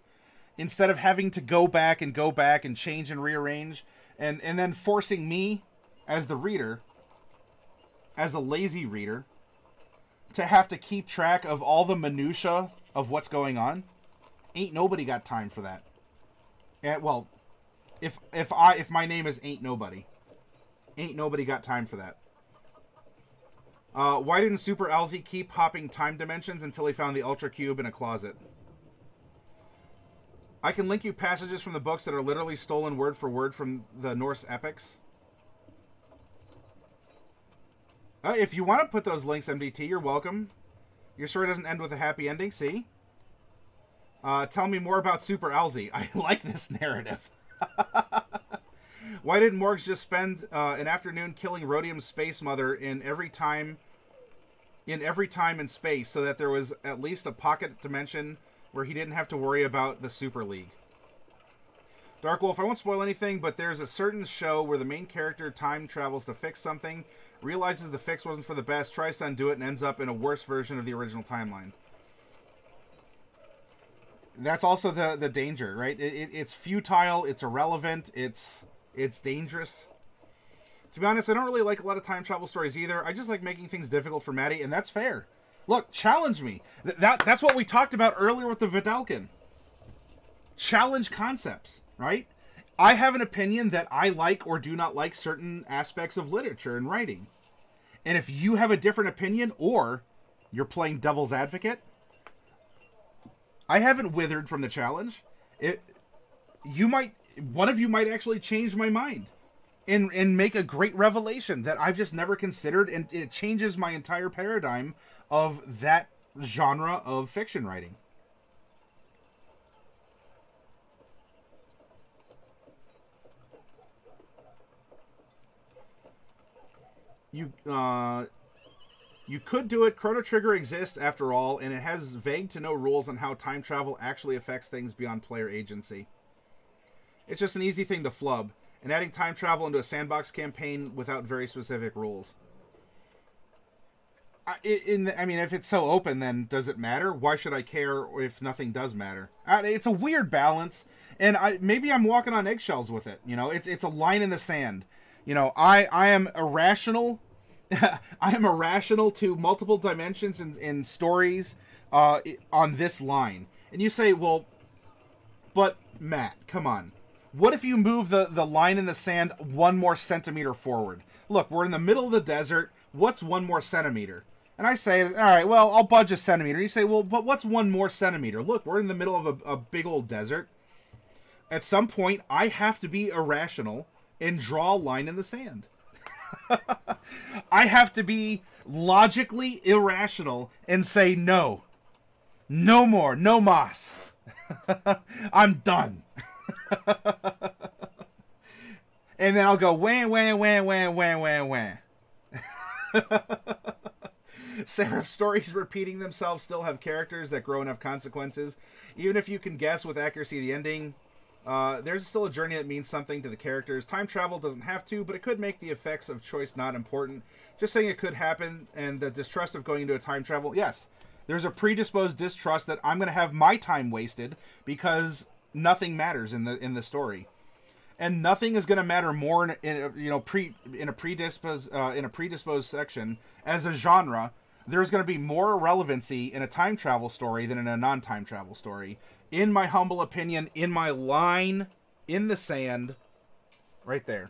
instead of having to go back and change and rearrange, and then forcing me, as the reader, as a lazy reader, to have to keep track of all the minutia of what's going on? Ain't nobody got time for that. And, well, if my name is Ain't Nobody got time for that. Why didn't Super Alzy keep hopping time dimensions until he found the Ultra Cube in a closet? I can link you passages from the books that are literally stolen word for word from the Norse epics. If you want to put those links, MDT, you're welcome. Your story doesn't end with a happy ending, see? Tell me more about Super Alzy. I like this narrative. Why didn't Morgs just spend an afternoon killing Rhodium's space mother in every time and space, so that there was at least a pocket dimension where he didn't have to worry about the Super League? Dark Wolf, I won't spoil anything, but there's a certain show where the main character time travels to fix something, realizes the fix wasn't for the best, tries to undo it, and ends up in a worse version of the original timeline. That's also the danger, right? It's futile, it's irrelevant, it's dangerous. To be honest, I don't really like a lot of time travel stories either. I just like making things difficult for Maddie, and that's fair. Look, challenge me. That's what we talked about earlier with the Vidalkin. Challenge concepts, right? I have an opinion that I like or do not like certain aspects of literature and writing. And if you have a different opinion, or you're playing devil's advocate, I haven't withered from the challenge. One of you might actually change my mind and make a great revelation that I've just never considered, and it changes my entire paradigm of that genre of fiction writing. You could do it. Chrono Trigger exists after all, and it has vague to no rules on how time travel actually affects things beyond player agency. It's just an easy thing to flub, and adding time travel into a sandbox campaign without very specific rules. I mean, if it's so open, then does it matter? Why should I care if nothing does matter? It's a weird balance, and maybe I'm walking on eggshells with it. You know, it's a line in the sand. You know, I am irrational. I am irrational to multiple dimensions in stories on this line. And you say, well, but Matt, come on. What if you move the line in the sand one more centimeter forward? Look, we're in the middle of the desert. What's one more centimeter? And I say, all right, well, I'll budge a centimeter. You say, well, but what's one more centimeter? Look, we're in the middle of a big old desert. At some point, I have to be irrational and draw a line in the sand. I have to be logically irrational and say, no. No more. No mas. I'm done. And then I'll go, wah, wah, wah, wah, wah, wah, wah. Seraph stories repeating themselves still have characters that grow and have consequences. Even if you can guess with accuracy the ending, there's still a journey that means something to the characters. Time travel doesn't have to, but it could make the effects of choice not important. Just saying it could happen, and the distrust of going into a time travel, yes. There's a predisposed distrust that I'm going to have my time wasted because nothing matters in the story. And nothing is going to matter more in a predisposed section as a genre. There's going to be more relevancy in a time travel story than in a non-time travel story. In my humble opinion, in my line in the sand, right there.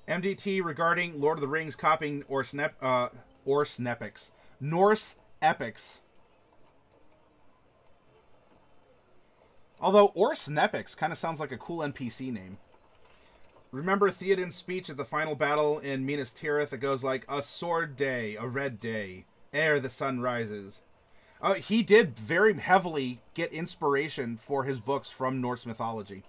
MDT regarding Lord of the Rings copying Norse epics. Although Orse-Nepics kind of sounds like a cool NPC name. Remember Theoden's speech at the final battle in Minas Tirith? It goes like, a sword day, a red day, ere the sun rises. He did very heavily get inspiration for his books from Norse mythology.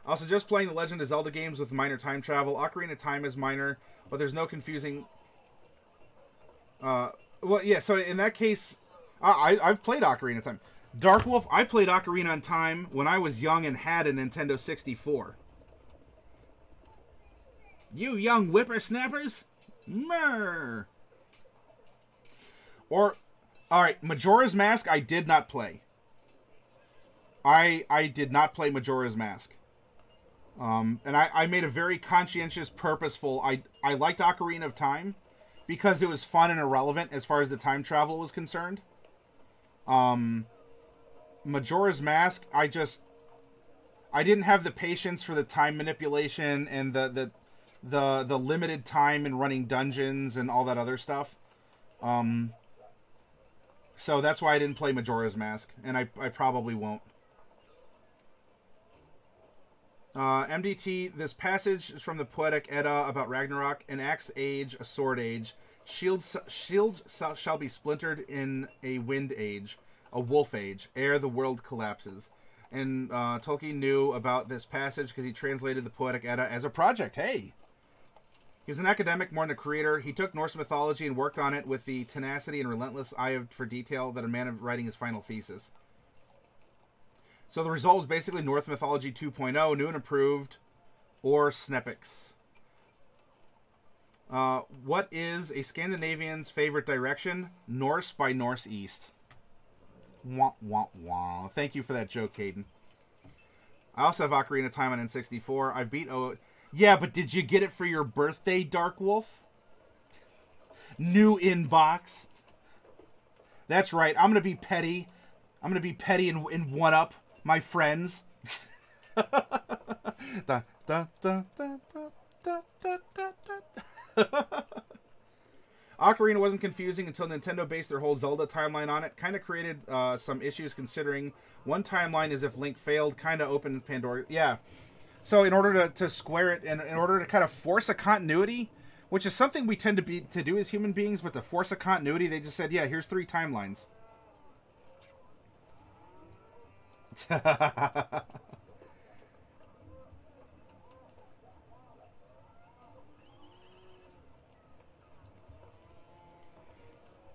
Also, just playing the Legend of Zelda games with minor time travel. Ocarina of Time is minor, but there's no confusing... well, yeah, so in that case, I've played Ocarina of Time. Dark Wolf, I played Ocarina of Time when I was young and had a Nintendo 64. You young whippersnappers? Murr! Or, alright, Majora's Mask I did not play. I did not play Majora's Mask. And I made a very conscientious, purposeful... I liked Ocarina of Time because it was fun and irrelevant as far as the time travel was concerned. Majora's Mask, I didn't have the patience for the time manipulation and the limited time in running dungeons and all that other stuff. So that's why I didn't play Majora's Mask, and I probably won't. MDT, this passage is from the Poetic Edda about Ragnarok, an axe age, a sword age. Shields shall be splintered in a wind age, a wolf age, ere the world collapses. And Tolkien knew about this passage because he translated the Poetic Edda as a project. Hey! He was an academic more than a creator. He took Norse mythology and worked on it with the tenacity and relentless eye for detail that a man of writing his final thesis. So the result was basically Norse Mythology 2.0, new and improved, or Snepics. What is a Scandinavian's favorite direction? Norse by Northeast. Wah, wah, wah. Thank you for that joke, Caden. I also have Ocarina of Time on N64. I've beat... Yeah, but did you get it for your birthday, Dark Wolf? New inbox. That's right. I'm going to be petty. I'm going to be petty and one-up my friends. Da, da, da, da, da, da, da, da. Ocarina wasn't confusing until Nintendo based their whole Zelda timeline on it. Kind of created some issues considering one timeline is if Link failed, kind of opened Pandora. Yeah. So in order to square it, and in order to kind of force a continuity, which is something we tend to do as human beings, but to force a continuity, they just said, yeah, here's 3 timelines.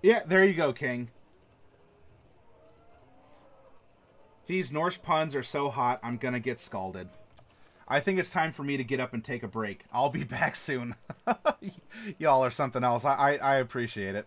Yeah, there you go, King. These Norse puns are so hot, I'm gonna get scalded. I think it's time for me to get up and take a break. I'll be back soon. Y'all are something else. I appreciate it.